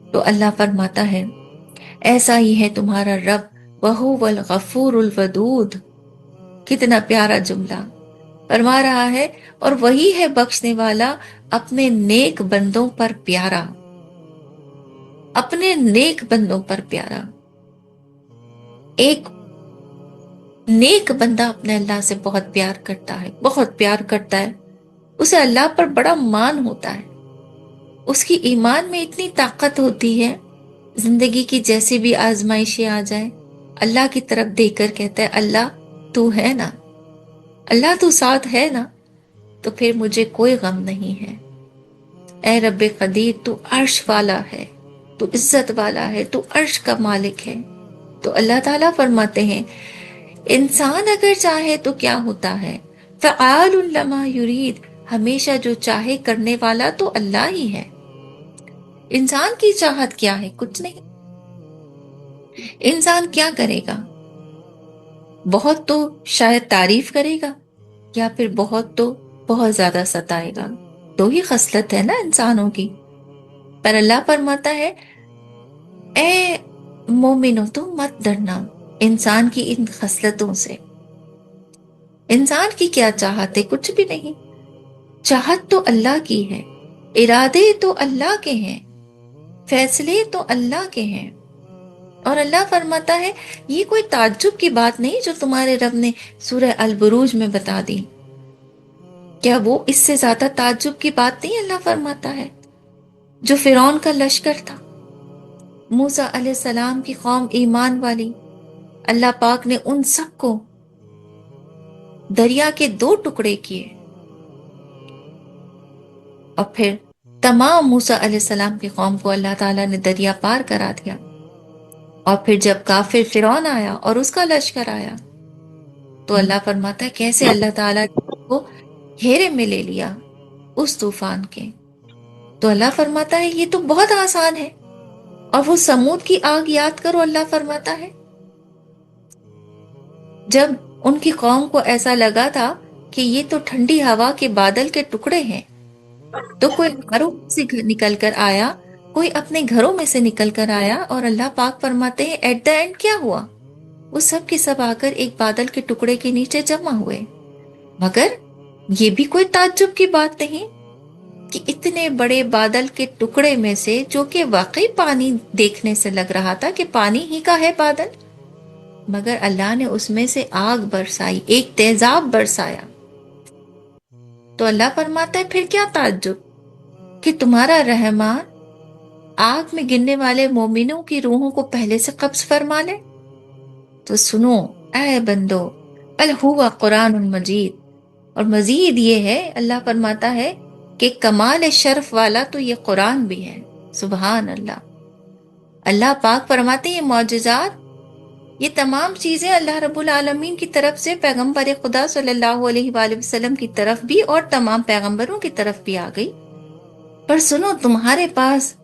तो अल्लाह फरमाता है ऐसा ही है तुम्हारा रब, वहुवल गफूरुल वदूद। कितना प्यारा जुमला फरमा रहा है, और वही है बख्शने वाला, अपने नेक बंदों पर प्यारा, अपने नेक बंदों पर प्यारा। एक नेक बंदा अपने अल्लाह से बहुत प्यार करता है, बहुत प्यार करता है, उसे अल्लाह पर बड़ा मान होता है, उसकी ईमान में इतनी ताकत होती है, जिंदगी की जैसी भी आजमाइशें आ जाए अल्लाह की तरफ देखकर कहता है अल्लाह तू है ना, अल्लाह तू साथ है ना, तो फिर मुझे कोई गम नहीं है। ऐ रब्बे कदीर तू अर्श वाला है, तू इज्जत वाला है, तू अर्श का मालिक है। तो अल्लाह ताला फरमाते हैं इंसान अगर चाहे तो क्या होता है, फ़आलुल लमा युरीद, हमेशा जो चाहे करने वाला तो अल्लाह ही है। इंसान की चाहत क्या है? कुछ नहीं। इंसान क्या करेगा? बहुत तो शायद तारीफ करेगा, या फिर बहुत तो बहुत ज्यादा सताएगा। दो ही खसलत है ना इंसानों की। पर अल्लाह फरमाता है ए मोमिनो तुम मत डरना इंसान की इन खसलतों से। इंसान की क्या चाहत है? कुछ भी नहीं। चाहत तो अल्लाह की है, इरादे तो अल्लाह के हैं, फैसले तो अल्लाह के हैं। और अल्लाह फरमाता है ये कोई ताज्जुब की बात नहीं जो तुम्हारे रब ने सूरह अल बुरूज में बता दी। क्या वो इससे ज्यादा ताज्जुब की बात नहीं? अल्लाह फरमाता है जो फिरौन का लश्कर था, मूसा अलैहिस्सलाम की कौम ईमान वाली, अल्लाह पाक ने उन सबको दरिया के 2 टुकड़े किए और फिर तमाम मूसा अलैहिस्सलाम की कौम को अल्लाह ताला ने दरिया पार करा दिया। और फिर जब काफिर फिरौन आया और उसका लश्कर आया तो अल्लाह फरमाता है कैसे अल्लाह ताला को घेरे में ले लिया उस तूफान के। तो अल्लाह फरमाता है ये तो बहुत आसान है। और वो समूद की आग याद करो, अल्लाह फरमाता है जब उनकी कौम को ऐसा लगा था कि ये तो ठंडी हवा के बादल के टुकड़े हैं, तो कोई घरों से निकल कर आया, कोई अपने घरों में से निकल कर आया, और अल्लाह पाक फरमाते हैं एट द एंड क्या हुआ, वो सब के सब आकर एक बादल के टुकड़े के नीचे जमा हुए। मगर ये भी कोई ताज्जुब की बात नहीं कि इतने बड़े बादल के टुकड़े में से, जो कि वाकई पानी देखने से लग रहा था कि पानी ही का है बादल, मगर अल्लाह ने उसमें से आग बरसाई, एक तेजाब बरसाया। तो अल्लाह फरमाता है फिर क्या ताज्जुब कि तुम्हारा रहमान आग में गिरने वाले मोमिनों की रूहों को पहले से कब्ज फरमा ले। तो सुनो ऐ बंदो, बल हुवा कुरानुन मजीद, और मजीद ये है अल्लाह फरमाता है कि कमाल शर्फ वाला तो ये कुरान भी है। सुभान अल्लाह। अल्लाह पाक फरमाते ये मौजज़ात یہ تمام چیزیں اللہ رب العالمین کی طرف سے پیغمبر خدا صلی اللہ علیہ وآلہ وسلم کی طرف بھی اور تمام پیغمبروں کی طرف بھی آ گئی. پر سنو، تمہارے پاس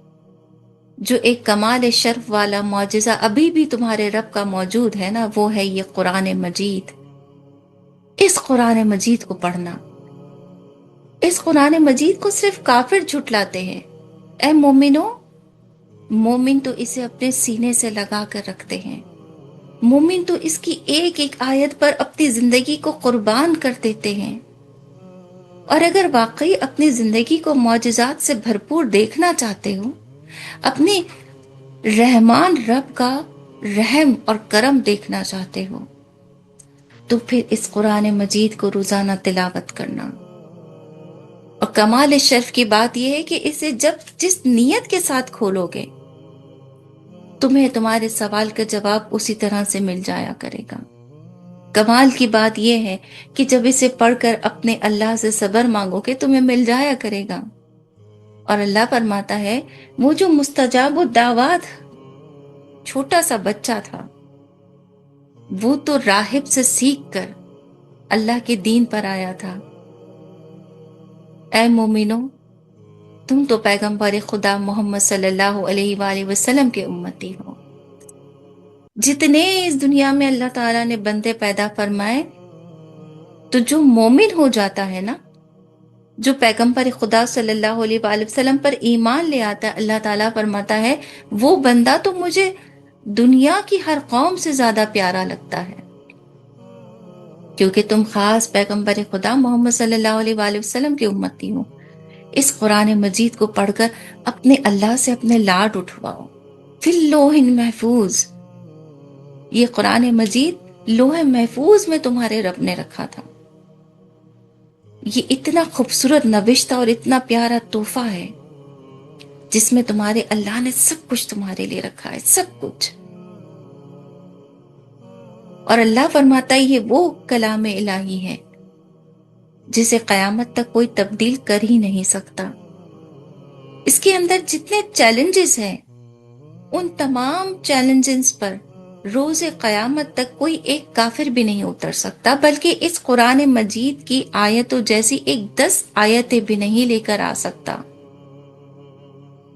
جو ایک کمال شرف والا معجزہ ابھی بھی تمہارے رب کا موجود ہے نا، وہ ہے یہ قرآن مجید. اس قرآن مجید کو پڑھنا. اس قرآن مجید کو صرف کافر جھٹلاتے ہیں. اے مومنو، مومن تو اسے اپنے سینے سے لگا کر رکھتے ہیں. مومن تو اس کی ایک ایک آیت پر اپنی زندگی کو قربان کر دیتے ہیں. اور اگر واقعی اپنی زندگی کو معجزات سے بھرپور دیکھنا چاہتے ہو، اپنی رحمان رب کا رحم اور کرم دیکھنا چاہتے ہو، تو پھر اس قرآن مجید کو روزانہ تلاوت کرنا. اور کمال شرف کی بات یہ ہے کہ اسے جب جس نیت کے ساتھ کھولو گے، تمہیں تمہارے سوال کا جواب اسی طرح سے مل جایا کرے گا. کمال کی بات یہ ہے کہ جب اسے پڑھ کر اپنے اللہ سے صبر مانگو گے، تمہیں مل جایا کرے گا. اور اللہ فرماتا ہے، وہ جو مستجاب الدعوات چھوٹا سا بچہ تھا، وہ تو راہب سے سیکھ کر اللہ کے دین پر آیا تھا. اے مومنو، تم تو پیغمبر خدا محمد صلی اللہ علیہ وآلہ وسلم کے امتی ہو. جتنے اس دنیا میں اللہ تعالیٰ نے بندے پیدا فرمائے، تو جو مومن ہو جاتا ہے نا، جو پیغمبر خدا صلی اللہ علیہ وآلہ وسلم پر ایمان لے آتا ہے، اللہ تعالیٰ فرماتا ہے وہ بندہ تو مجھے دنیا کی ہر قوم سے زیادہ پیارا لگتا ہے، کیونکہ تم خاص پیغمبر خدا محمد صلی اللہ علیہ وآلہ وسلم کی امتی ہو. اس قرآن مجید کو پڑھ کر اپنے اللہ سے اپنے لاڈ اٹھواؤ. فی اللوح محفوظ، یہ قرآن مجید لوح محفوظ میں تمہارے رب نے رکھا تھا. یہ اتنا خوبصورت نوشتہ اور اتنا پیارا تحفہ ہے، جس میں تمہارے اللہ نے سب کچھ تمہارے لیے رکھا ہے، سب کچھ. اور اللہ فرماتا ہے یہ وہ کلام الہی ہے جسے قیامت تک کوئی تبدیل کر ہی نہیں سکتا. اس کے اندر جتنے چیلنجز ہیں، ان تمام چیلنجز پر روز قیامت تک کوئی ایک کافر بھی نہیں اتر سکتا، بلکہ اس قرآن مجید کی آیتوں جیسی 10 آیتیں بھی نہیں لے کر آ سکتا.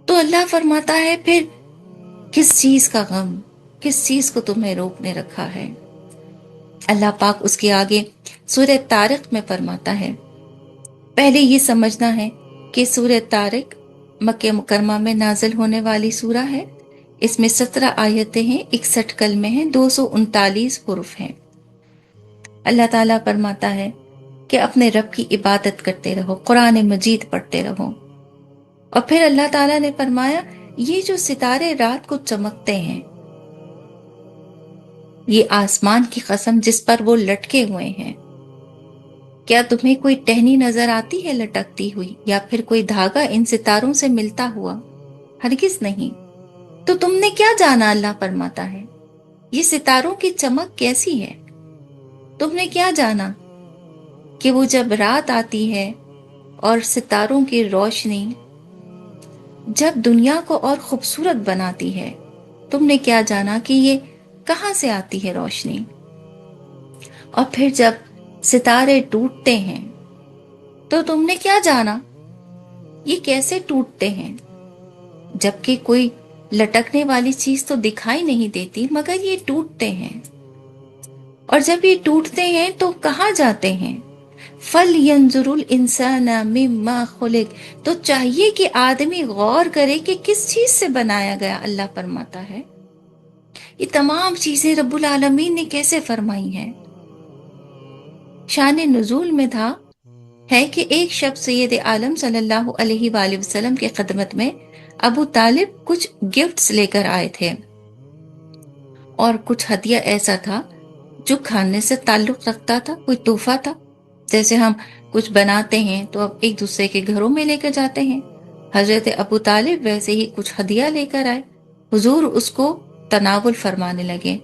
تو اللہ فرماتا ہے پھر کس چیز کا غم، کس چیز کو تمہیں روکنے رکھا ہے. اللہ پاک اس کے آگے سورہ طارق میں فرماتا ہے، پہلے یہ سمجھنا ہے کہ سورہ طارق مکہ مکرمہ میں نازل ہونے والی سورہ ہے. اس میں 17 آیتیں ہیں، 61 کلمے ہیں، 239 حروف ہیں. اللہ تعالیٰ فرماتا ہے کہ اپنے رب کی عبادت کرتے رہو، قرآن مجید پڑھتے رہو. اور پھر اللہ تعالیٰ نے فرمایا یہ جو ستارے رات کو چمکتے ہیں، یہ آسمان کی قسم جس پر وہ لٹکے ہوئے ہیں. کیا تمہیں کوئی ٹہنی نظر آتی ہے لٹکتی ہوئی، یا پھر کوئی دھاگا ان ستاروں سے ملتا ہوا؟ ہرگز نہیں. تو تم نے کیا جانا، اللہ فرماتا ہے، یہ ستاروں کی چمک کیسی ہے؟ تم نے کیا جانا کہ وہ جب رات آتی ہے اور ستاروں کی روشنی جب دنیا کو اور خوبصورت بناتی ہے، تم نے کیا جانا کہ یہ کہاں سے آتی ہے روشنی؟ اور پھر جب ستارے ٹوٹتے ہیں تو تم نے کیا جانا یہ کیسے ٹوٹتے ہیں؟ جبکہ کوئی لٹکنے والی چیز تو دکھائی نہیں دیتی، مگر یہ ٹوٹتے ہیں. اور جب یہ ٹوٹتے ہیں تو کہاں جاتے ہیں؟ فَلْيَنْظُرُ الْإِنسَانَ مِمَّا خُلِقَ، تو چاہیے کہ آدمی غور کرے کہ کس چیز سے بنایا گیا. اللہ فرماتا ہے یہ تمام چیزیں رب العالمین نے کیسے فرمائی ہیں. شان نزول میں تھا ہے کہ ایک شب سید عالم صلی اللہ علیہ وآلہ وسلم کے خدمت میں ابو طالب کچھ گفٹس لے کر آئے تھے، اور کچھ ہدیہ ایسا تھا جو کھانے سے تعلق رکھتا تھا، کوئی تحفہ تھا. جیسے ہم کچھ بناتے ہیں تو اب ایک دوسرے کے گھروں میں لے کر جاتے ہیں. حضرت ابو طالب ویسے ہی کچھ ہدیہ لے کر آئے. حضور اس کو تناول فرمانے لگے.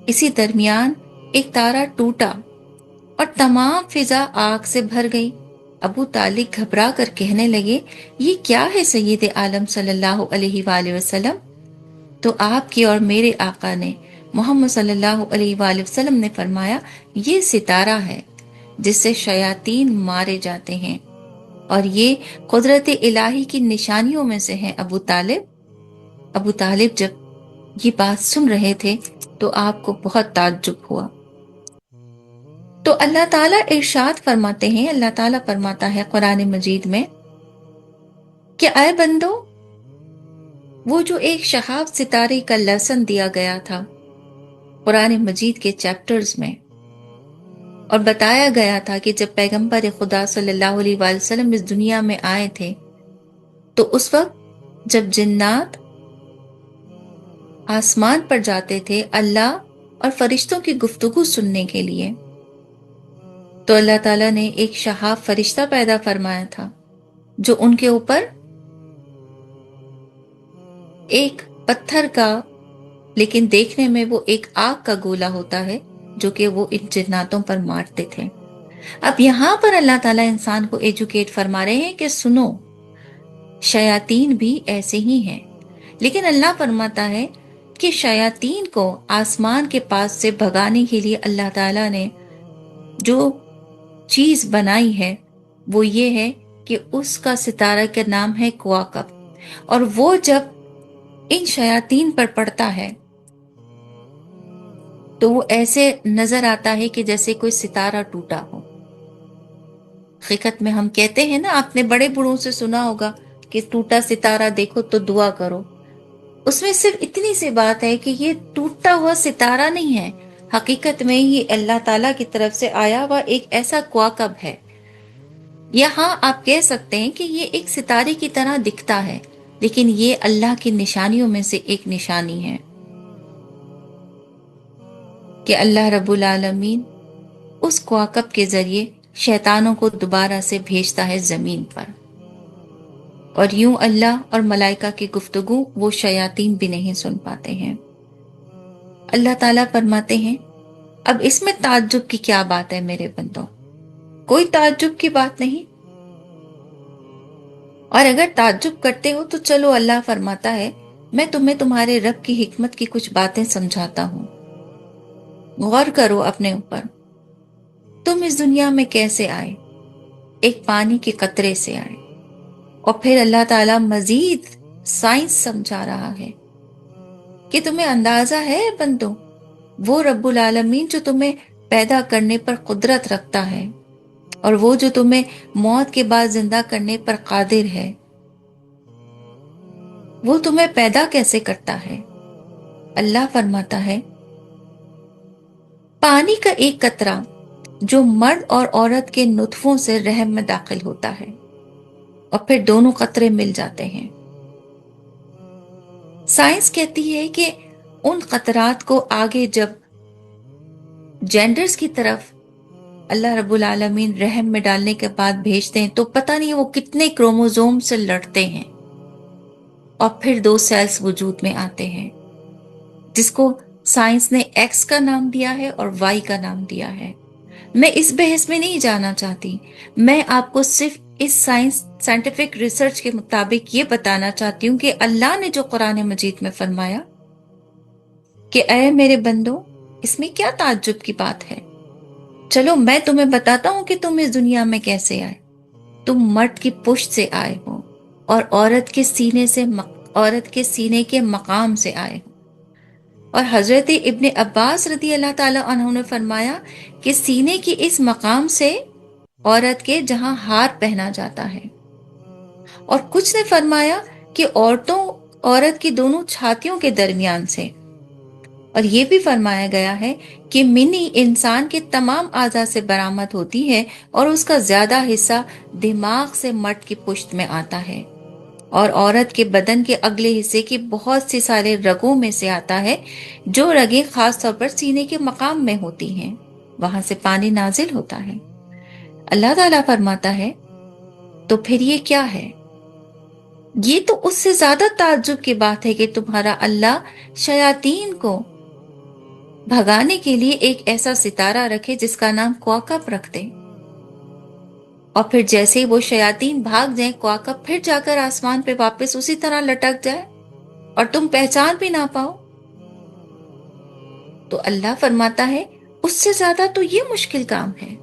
اسی درمیان ایک تارا ٹوٹا اور تمام فضا آگ سے بھر گئی. ابو طالب گھبرا کر کہنے لگے یہ کیا ہے سید عالم صلی اللہ علیہ وآلہ وسلم؟ تو آپ کی اور میرے آقا نے मोहम्मद सल्लल्लाहु अलैहि वसल्लम ने फरमाया, ये सितारा है जिससे शयातीन मारे जाते हैं और ये कुदरत इलाही की निशानियों में से है। अबू तालिब जब ये बात सुन रहे थे तो आपको बहुत ताज्जुब हुआ। तो अल्लाह ताला इरशाद फरमाते हैं, अल्लाह ताला फरमाता है कुरान मजीद में कि आए बंदो, वो जो एक शहाब सितारे का लेसन दिया गया था कुरान मजीद के चैप्टर्स में, और बताया गया था कि जब पैगंबर खुदा सल्लल्लाहु अलैहि वसल्लम इस दुनिया में आए थे तो उस वक्त जब जिन्नात आसमान पर जाते थे अल्लाह और फरिश्तों की गुफ्तगू सुनने के लिए, तो अल्लाह ताला ने एक शहाब फरिश्ता पैदा फरमाया था जो उनके ऊपर एक पत्थर का, लेकिन देखने में वो एक आग का गोला होता है जो कि वो इन जिन्नातों पर मारते थे। अब यहां पर अल्लाह ताला इंसान को एजुकेट फरमा रहे हैं कि सुनो, शयातीन भी ऐसे ही हैं, लेकिन अल्लाह फरमाता है कि शयातीन को आसमान के पास से भगाने के लिए अल्लाह ताला ने जो चीज बनाई है वो ये है कि उसका सितारा का नाम है कवाकब, और वो जब इन शयातीन पर पड़ता है तो वो ऐसे नजर आता है कि जैसे कोई सितारा टूटा हो। हकीकत में हम कहते हैं ना, आपने बड़े बूढ़ों से सुना होगा कि टूटा सितारा देखो तो दुआ करो। उसमें सिर्फ इतनी सी बात है कि ये टूटा हुआ सितारा नहीं है, हकीकत में ये अल्लाह ताला की तरफ से आया हुआ एक ऐसा कवाकब है। यहाँ आप कह सकते हैं कि ये एक सितारे की तरह दिखता है, लेकिन ये अल्लाह की निशानियों में से एक निशानी है कि अल्लाह रब्बुल आलमीन उस कवाकब के जरिए शैतानों को दोबारा से भेजता है जमीन पर, और यूं अल्लाह और मलाइका की गुफ्तगू वो शयातीन भी नहीं सुन पाते हैं। अल्लाह ताला फरमाते हैं, अब इसमें ताज्जुब की क्या बात है मेरे बंदों, कोई ताज्जुब की बात नहीं। और अगर ताज्जुब करते हो तो चलो, अल्लाह फरमाता है मैं तुम्हें तुम्हारे रब की हिकमत की कुछ बातें समझाता हूं, गौर करो अपने ऊपर। तुम इस दुनिया में कैसे आए? एक पानी के कतरे से आए। और फिर अल्लाह ताला मजीद साइंस समझा रहा है कि तुम्हें अंदाजा है बंदो, वो रब्बुल आलमीन जो तुम्हें पैदा करने पर कुदरत रखता है और वो जो तुम्हें मौत के बाद जिंदा करने पर कादिर है, वो तुम्हें पैदा कैसे करता है? अल्लाह फरमाता है, पानी का एक कतरा जो मर्द और औरत के नुतफों से रहम में दाखिल होता है और फिर दोनों कतरे मिल जाते हैं। साइंस कहती है कि उन कतरात को आगे जब जेंडर्स की तरफ अल्लाह रब्बुल आलमीन रहम में डालने के बाद भेजते हैं तो पता नहीं वो कितने क्रोमोसोम से लड़ते हैं और फिर दो सेल्स वजूद में आते हैं, जिसको साइंस ने एक्स का नाम दिया है और वाई का नाम दिया है। मैं इस बहस में नहीं जाना चाहती, मैं आपको सिर्फ इस साइंटिफिक रिसर्च के मुताबिक ये बताना चाहती हूँ कि अल्लाह ने जो कुरान मजीद में फरमाया कि ऐ मेरे बंदो, इसमें क्या ताज्जुब की बात है। चलो मैं तुम्हें बताता हूं कि तुम इस दुनिया में कैसे आए। तुम मर्द की पुश्त से आए हो और औरत के सीने के मकाम से आए हो। और हजरत इब्ने अब्बास रदी अल्लाह ताला अन्हु ने फरमाया कि सीने की इस मकाम से औरत के जहां हार पहना जाता है, और कुछ ने फरमाया कि औरत की दोनों छातियों के दरमियान से, और ये भी फरमाया गया है कि मिनी इंसान के तमाम आज़ा से बरामद होती है और उसका ज्यादा हिस्सा दिमाग से मर्द की पुश्त में आता है, और औरत के बदन के अगले हिस्से की बहुत सी सारे रगों में से आता है, जो रगें खास तौर पर सीने के मकाम में होती हैं, वहां से पानी नाजिल होता है। अल्लाह ताला फरमाता है, तो फिर ये क्या है? ये तो उससे ज्यादा ताज्जुब की बात है कि तुम्हारा अल्लाह शयातीन को भगाने के लिए एक ऐसा सितारा रखे जिसका नाम कवाकब रख दे, और फिर जैसे ही वो शयातीन भाग जाए, कवाकब फिर जाकर आसमान पे वापस उसी तरह लटक जाए और तुम पहचान भी ना पाओ। تو اللہ فرماتا ہے اس سے زیادہ تو یہ مشکل کام ہے،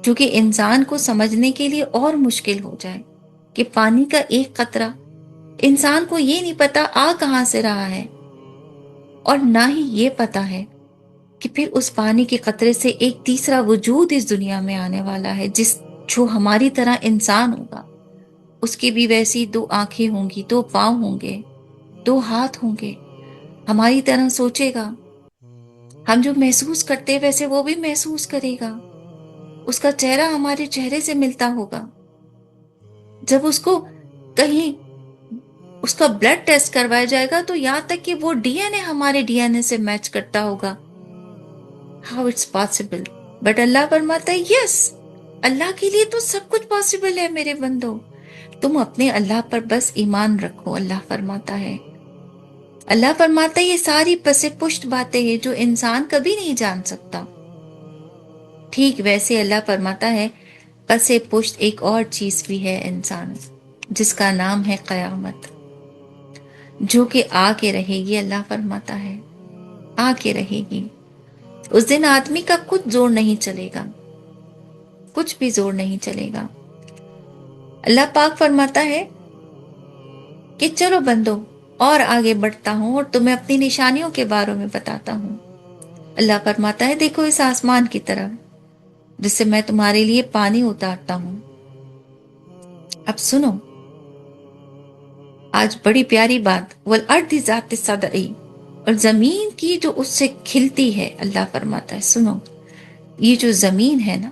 جو کہ انسان کو سمجھنے کے لیے اور مشکل ہو جائے کہ پانی کا ایک قطرہ، انسان کو یہ نہیں پتا آ کہاں سے رہا ہے، اور نہ ہی یہ پتا ہے کہ پھر اس پانی کے قطرے سے ایک تیسرا وجود اس دنیا میں آنے والا ہے، جو ہماری طرح انسان ہوگا، اس کی بھی ویسی 2 آنکھیں ہوں گی، 2 پاؤں ہوں گے، 2 ہاتھ ہوں گے، ہماری طرح سوچے گا، ہم جو محسوس کرتے ویسے وہ بھی محسوس کرے گا، اس کا چہرہ ہمارے چہرے سے ملتا ہوگا۔ جب اس کو کہیں اس کا بلڈ ٹیسٹ کروایا جائے گا تو یہاں تک کہ وہ ڈی این اے ہمارے ڈی این اے سے میچ کرتا ہوگا۔ How it's possible? But Allah فرماتا ہے یس، اللہ کے لیے تو سب کچھ پاسبل ہے میرے بندو، تم اپنے اللہ پر بس ایمان رکھو۔ اللہ فرماتا ہے، اللہ فرماتا ہے یہ ساری پس پشت باتیں ہیں جو انسان کبھی نہیں جان سکتا۔ ٹھیک ویسے اللہ فرماتا ہے پس پشت ایک اور چیز بھی ہے انسان، جس کا نام ہے قیامت، جو کہ آ کے رہے گی۔ اللہ فرماتا ہے آ کے رہے گی۔ اس دن آدمی کا کچھ زور نہیں چلے گا، کچھ بھی زور نہیں چلے گا۔ اللہ پاک فرماتا ہے کہ چلو بندو اور آگے بڑھتا ہوں اور تمہیں اپنی نشانیوں کے بارے میں بتاتا ہوں۔ اللہ فرماتا ہے دیکھو اس آسمان کی طرف جس سے میں تمہارے لیے پانی اتارتا ہوں۔ اب سنو، آج بڑی پیاری بات، والارض ذات الصدع، اور زمین کی جو اس سے کھلتی ہے۔ اللہ فرماتا ہے سنو، یہ جو زمین ہے نا،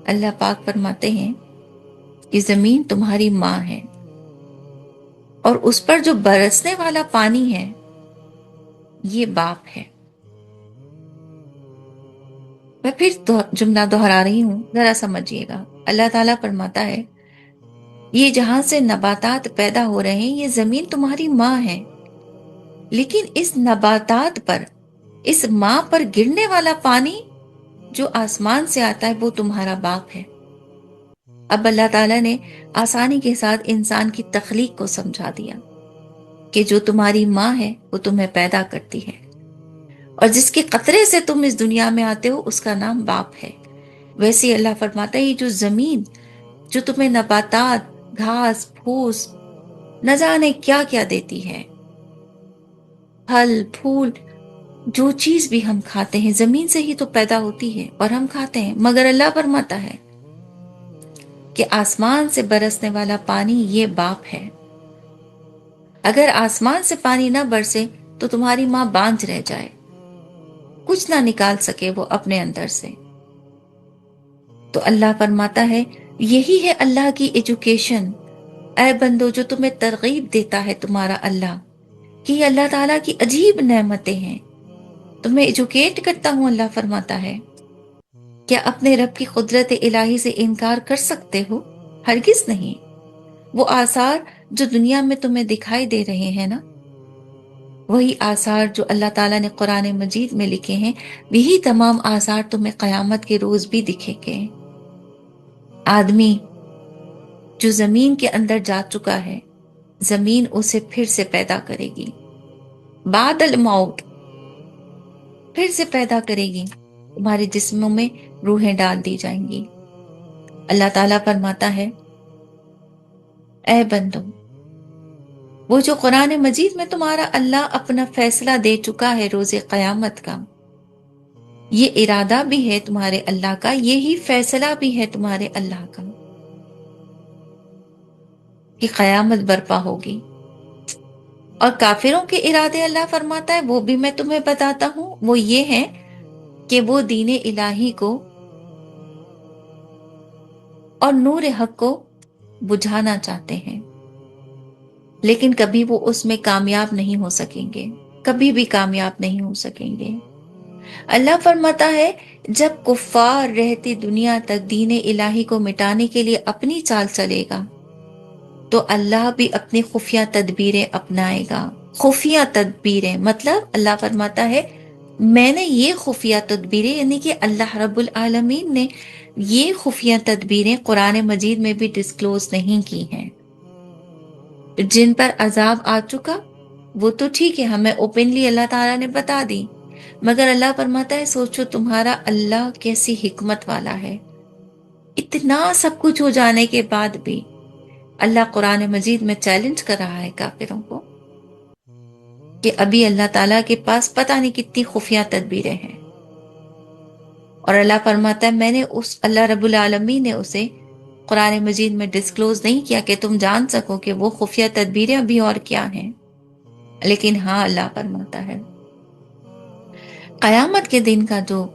اللہ پاک فرماتے ہیں یہ زمین تمہاری ماں ہے، اور اس پر جو برسنے والا پانی ہے یہ باپ ہے۔ میں پھر جملہ دہرا رہی ہوں، ذرا سمجھیے گا۔ اللہ تعالیٰ فرماتا ہے یہ جہاں سے نباتات پیدا ہو رہے ہیں یہ زمین تمہاری ماں ہے، لیکن اس نباتات پر، اس ماں پر گرنے والا پانی جو آسمان سے آتا ہے وہ تمہارا باپ ہے۔ اب اللہ تعالیٰ نے آسانی کے ساتھ انسان کی تخلیق کو سمجھا دیا کہ جو تمہاری ماں ہے وہ تمہیں پیدا کرتی ہے، اور جس کے قطرے سے تم اس دنیا میں آتے ہو اس کا نام باپ ہے۔ ویسے اللہ فرماتا ہے یہ جو زمین جو تمہیں نباتات، گھاس پھوس، نہ جانے کیا کیا دیتی ہے، پھل پھول، جو چیز بھی ہم کھاتے ہیں زمین سے ہی تو پیدا ہوتی ہے اور ہم کھاتے ہیں، مگر اللہ فرماتا ہے کہ آسمان سے برسنے والا پانی یہ باپ ہے۔ اگر آسمان سے پانی نہ برسے تو تمہاری ماں بانجھ رہ جائے، کچھ نہ نکال سکے وہ اپنے اندر سے۔ تو اللہ فرماتا ہے یہی ہے اللہ کی ایجوکیشن، اے بندو، جو تمہیں ترغیب دیتا ہے تمہارا اللہ، کہ یہ اللہ تعالیٰ کی عجیب نعمتیں ہیں، تمہیں ایجوکیٹ کرتا ہوں۔ اللہ فرماتا ہے کیا اپنے رب کی قدرت الہی سے انکار کر سکتے ہو؟ ہرگز نہیں۔ وہ آثار جو دنیا میں تمہیں دکھائی دے رہے ہیں نا، وہی آثار جو اللہ تعالیٰ نے قرآن مجید میں لکھے ہیں، وہی تمام آثار تمہیں قیامت کے روز بھی دکھے گے۔ آدمی جو زمین کے اندر جا چکا ہے، زمین اسے پھر سے پیدا کرے گی، بعد الموت پھر سے پیدا کرے گی، تمہارے جسموں میں روحیں ڈال دی جائیں گی۔ اللہ تعالیٰ فرماتا ہے اے بندو، وہ جو قرآن مجید میں تمہارا اللہ اپنا فیصلہ دے چکا ہے روز قیامت کا، یہ ارادہ بھی ہے تمہارے اللہ کا، یہی فیصلہ بھی ہے تمہارے اللہ کا کہ قیامت برپا ہوگی۔ اور کافروں کے ارادے اللہ فرماتا ہے وہ بھی میں تمہیں بتاتا ہوں، وہ یہ ہے کہ وہ دین الہی کو اور نور حق کو بجھانا چاہتے ہیں، لیکن کبھی وہ اس میں کامیاب نہیں ہو سکیں گے، کبھی بھی کامیاب نہیں ہو سکیں گے۔ اللہ فرماتا ہے جب کفار رہتی دنیا تک دین الہی کو مٹانے کے لیے اپنی چال چلے گا تو اللہ بھی اپنی خفیہ تدبیریں اپنائے گا۔ خفیہ تدبیریں مطلب اللہ فرماتا ہے میں نے یہ خفیہ تدبیریں، یعنی کہ اللہ رب العالمین نے یہ خفیہ تدبیریں قرآن مجید میں بھی ڈسکلوز نہیں کی ہیں۔ جن پر عذاب آ چکا وہ تو ٹھیک ہے، ہمیں اوپنلی اللہ تعالیٰ نے بتا دی، مگر اللہ فرماتا ہے سوچو تمہارا اللہ کیسی حکمت والا ہے، اتنا سب کچھ ہو جانے کے بعد بھی اللہ قرآن مجید میں چیلنج کر رہا ہے کافروں کو کہ ابھی اللہ تعالیٰ کے پاس پتہ نہیں کتنی خفیہ تدبیریں ہیں، اور اللہ فرماتا ہے میں نے اللہ رب العالمین نے اسے قرآن مجید میں ڈسکلوز نہیں کیا کہ تم جان سکو کہ وہ خفیہ تدبیریں ابھی اور کیا ہیں، لیکن ہاں اللہ فرماتا ہے قیامت کے دن کا جو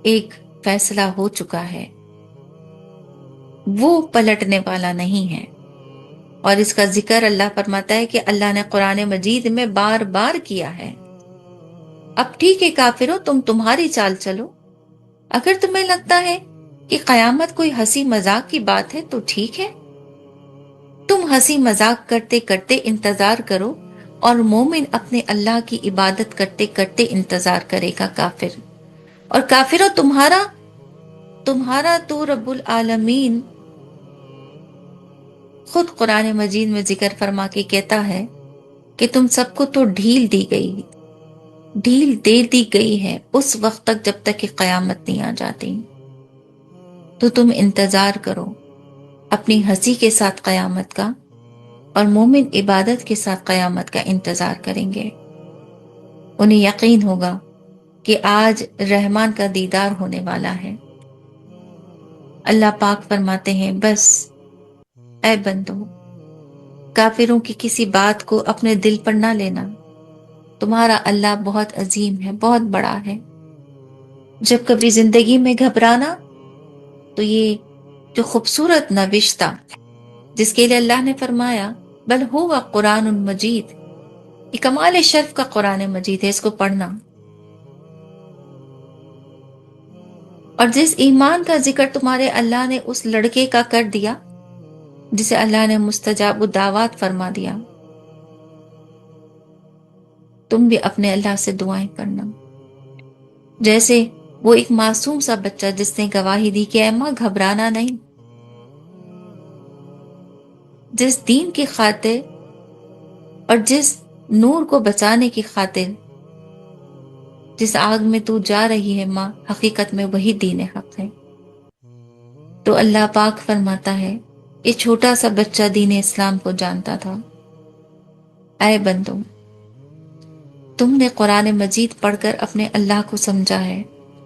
ایک فیصلہ ہو چکا ہے وہ پلٹنے والا نہیں ہے، اور اس کا ذکر اللہ فرماتا ہے کہ اللہ نے قرآن مجید میں بار بار کیا ہے۔ اب ٹھیک ہے کافرو، تم تمہاری چال چلو، اگر تمہیں لگتا ہے کہ قیامت کوئی ہنسی مذاق کی بات ہے تو ٹھیک ہے، تم ہنسی مذاق کرتے کرتے انتظار کرو، اور مومن اپنے اللہ کی عبادت کرتے کرتے انتظار کرے گا کافر۔ اور کافرو تمہارا تو رب العالمین خود قرآن مجید میں ذکر فرما کے کہتا ہے کہ تم سب کو تو ڈھیل دے دی گئی ہے اس وقت تک جب تک کہ قیامت نہیں آ جاتی، تو تم انتظار کرو اپنی ہنسی کے ساتھ قیامت کا، اور مومن عبادت کے ساتھ قیامت کا انتظار کریں گے۔ انہیں یقین ہوگا کہ آج رحمان کا دیدار ہونے والا ہے۔ اللہ پاک فرماتے ہیں بس اے بندو، کافروں کی کسی بات کو اپنے دل پر نہ لینا، تمہارا اللہ بہت عظیم ہے، بہت بڑا ہے۔ جب کبھی زندگی میں گھبرانا تو یہ جو خوبصورت نوشتہ جس کے لیے اللہ نے فرمایا بل ہوا قرآن مجید، یہ کمال شرف کا قرآن مجید ہے، اس کو پڑھنا۔ اور جس ایمان کا ذکر تمہارے اللہ نے اس لڑکے کا کر دیا جسے اللہ نے مستجاب الدعوات فرما دیا، تم بھی اپنے اللہ سے دعائیں کرنا، جیسے وہ ایک معصوم سا بچہ جس نے گواہی دی کہ اے ماں گھبرانا نہیں، جس دین کی خاطر اور جس نور کو بچانے کی خاطر جس آگ میں تو جا رہی ہے ماں، حقیقت میں وہی دین حق ہے۔ تو اللہ پاک فرماتا ہے یہ چھوٹا سا بچہ دین اسلام کو جانتا تھا۔ اے بندو، تم نے قرآن مجید پڑھ کر اپنے اللہ کو سمجھا ہے،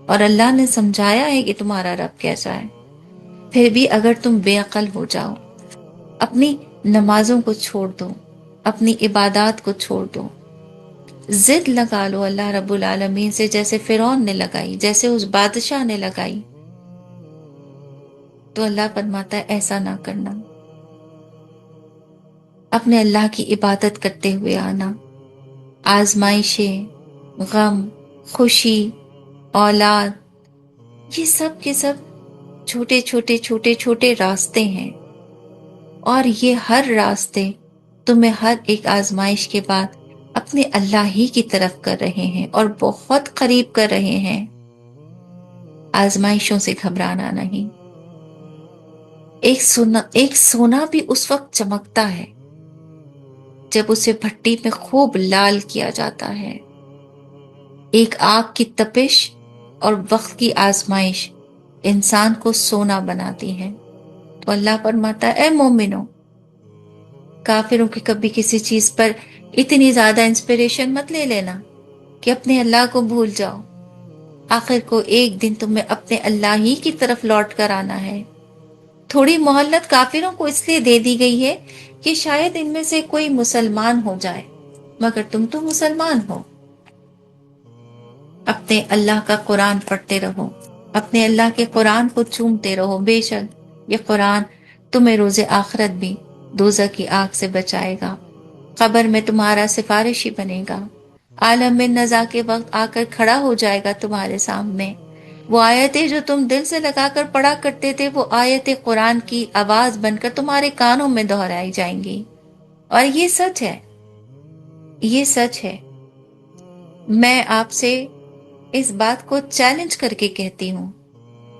اور اللہ نے سمجھایا ہے کہ تمہارا رب کیسا ہے، پھر بھی اگر تم بے عقل ہو جاؤ، اپنی نمازوں کو چھوڑ دو، اپنی عبادات کو چھوڑ دو، ضد لگا لو اللہ رب العالمین سے جیسے فرعون نے لگائی، جیسے اس بادشاہ نے لگائی، تو اللہ فرماتا ہے ایسا نہ کرنا، اپنے اللہ کی عبادت کرتے ہوئے آنا۔ آزمائشیں، غم، خوشی، اولاد، یہ سب کے سب چھوٹے چھوٹے راستے ہیں، اور یہ ہر راستے تمہیں ہر ایک آزمائش کے بعد اپنے اللہ ہی کی طرف کر رہے ہیں، اور بہت قریب کر رہے ہیں۔ آزمائشوں سے گھبرانا نہیں۔ ایک سونا بھی اس وقت چمکتا ہے جب اسے بھٹی میں خوب لال کیا جاتا ہے۔ ایک آگ کی تپش اور وقت کی آزمائش انسان کو سونا بناتی ہے۔ تو اللہ فرماتا ہے اے مومنو، کافروں کی کبھی کسی چیز پر اتنی زیادہ انسپریشن مت لے لینا کہ اپنے اللہ کو بھول جاؤ۔ آخر کو ایک دن تمہیں اپنے اللہ ہی کی طرف لوٹ کر آنا ہے۔ تھوڑی مہلت کافروں کو اس لیے دے دی گئی ہے کہ شاید ان میں سے کوئی مسلمان ہو جائے، مگر تم تو مسلمان ہو۔ اپنے اللہ کا قرآن پڑھتے رہو، اپنے اللہ کے قرآن کو چومتے رہو، بے شک یہ قرآن تمہیں روز آخرت بھی دوزخ کی آگ سے بچائے گا، قبر میں تمہارا سفارشی بنے گا، عالم میں نزا کے وقت آ کر کھڑا ہو جائے گا تمہارے سامنے۔ وہ آیتیں جو تم دل سے لگا کر پڑھا کرتے تھے، وہ آیت قرآن کی آواز بن کر تمہارے کانوں میں دہرائی جائیں گی۔ اور یہ سچ ہے، یہ سچ ہے۔ میں آپ سے اس بات کو چیلنج کر کے کہتی ہوں،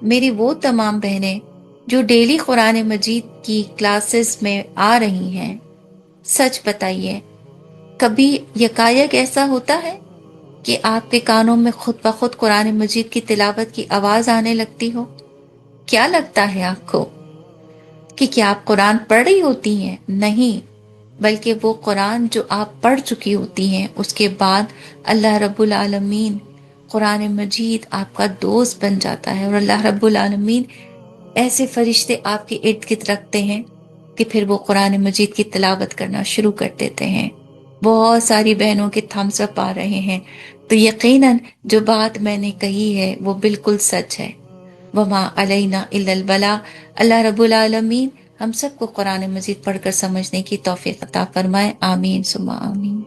میری وہ تمام بہنیں جو ڈیلی قرآن مجید کی کلاسز میں آ رہی ہیں، سچ بتائیے कभी यकायक ऐसा होता है कि आपके कानों में खुद ब खुद कुरान मजीद की तिलावत की आवाज आने लगती हो? क्या लगता है आपको कि क्या आप कुरान पढ़ रही होती हैं? नहीं, बल्कि वो कुरान जो आप पढ़ चुकी होती हैं उसके बाद अल्लाह रब्बुल आलमीन कुरान मजीद आपका दोस्त बन जाता है, और अल्लाह रब्बुल आलमीन ऐसे फरिश्ते आपके इर्द गिर्द रखते हैं कि फिर वो कुरान मजीद की तिलावत करना शुरू कर देते हैं। बहुत सारी बहनों के थम्स अप आ रहे हैं। तो यकीनन जो बात मैंने कही है वो बिल्कुल सच है। वमा अलैना इल्लल बला। अल्लाह रब्बुल आलमीन हम सबको कुरान मजीद पढ़कर समझने की तौफीक अता फरमाए। आमीन सुम्मा आमीन।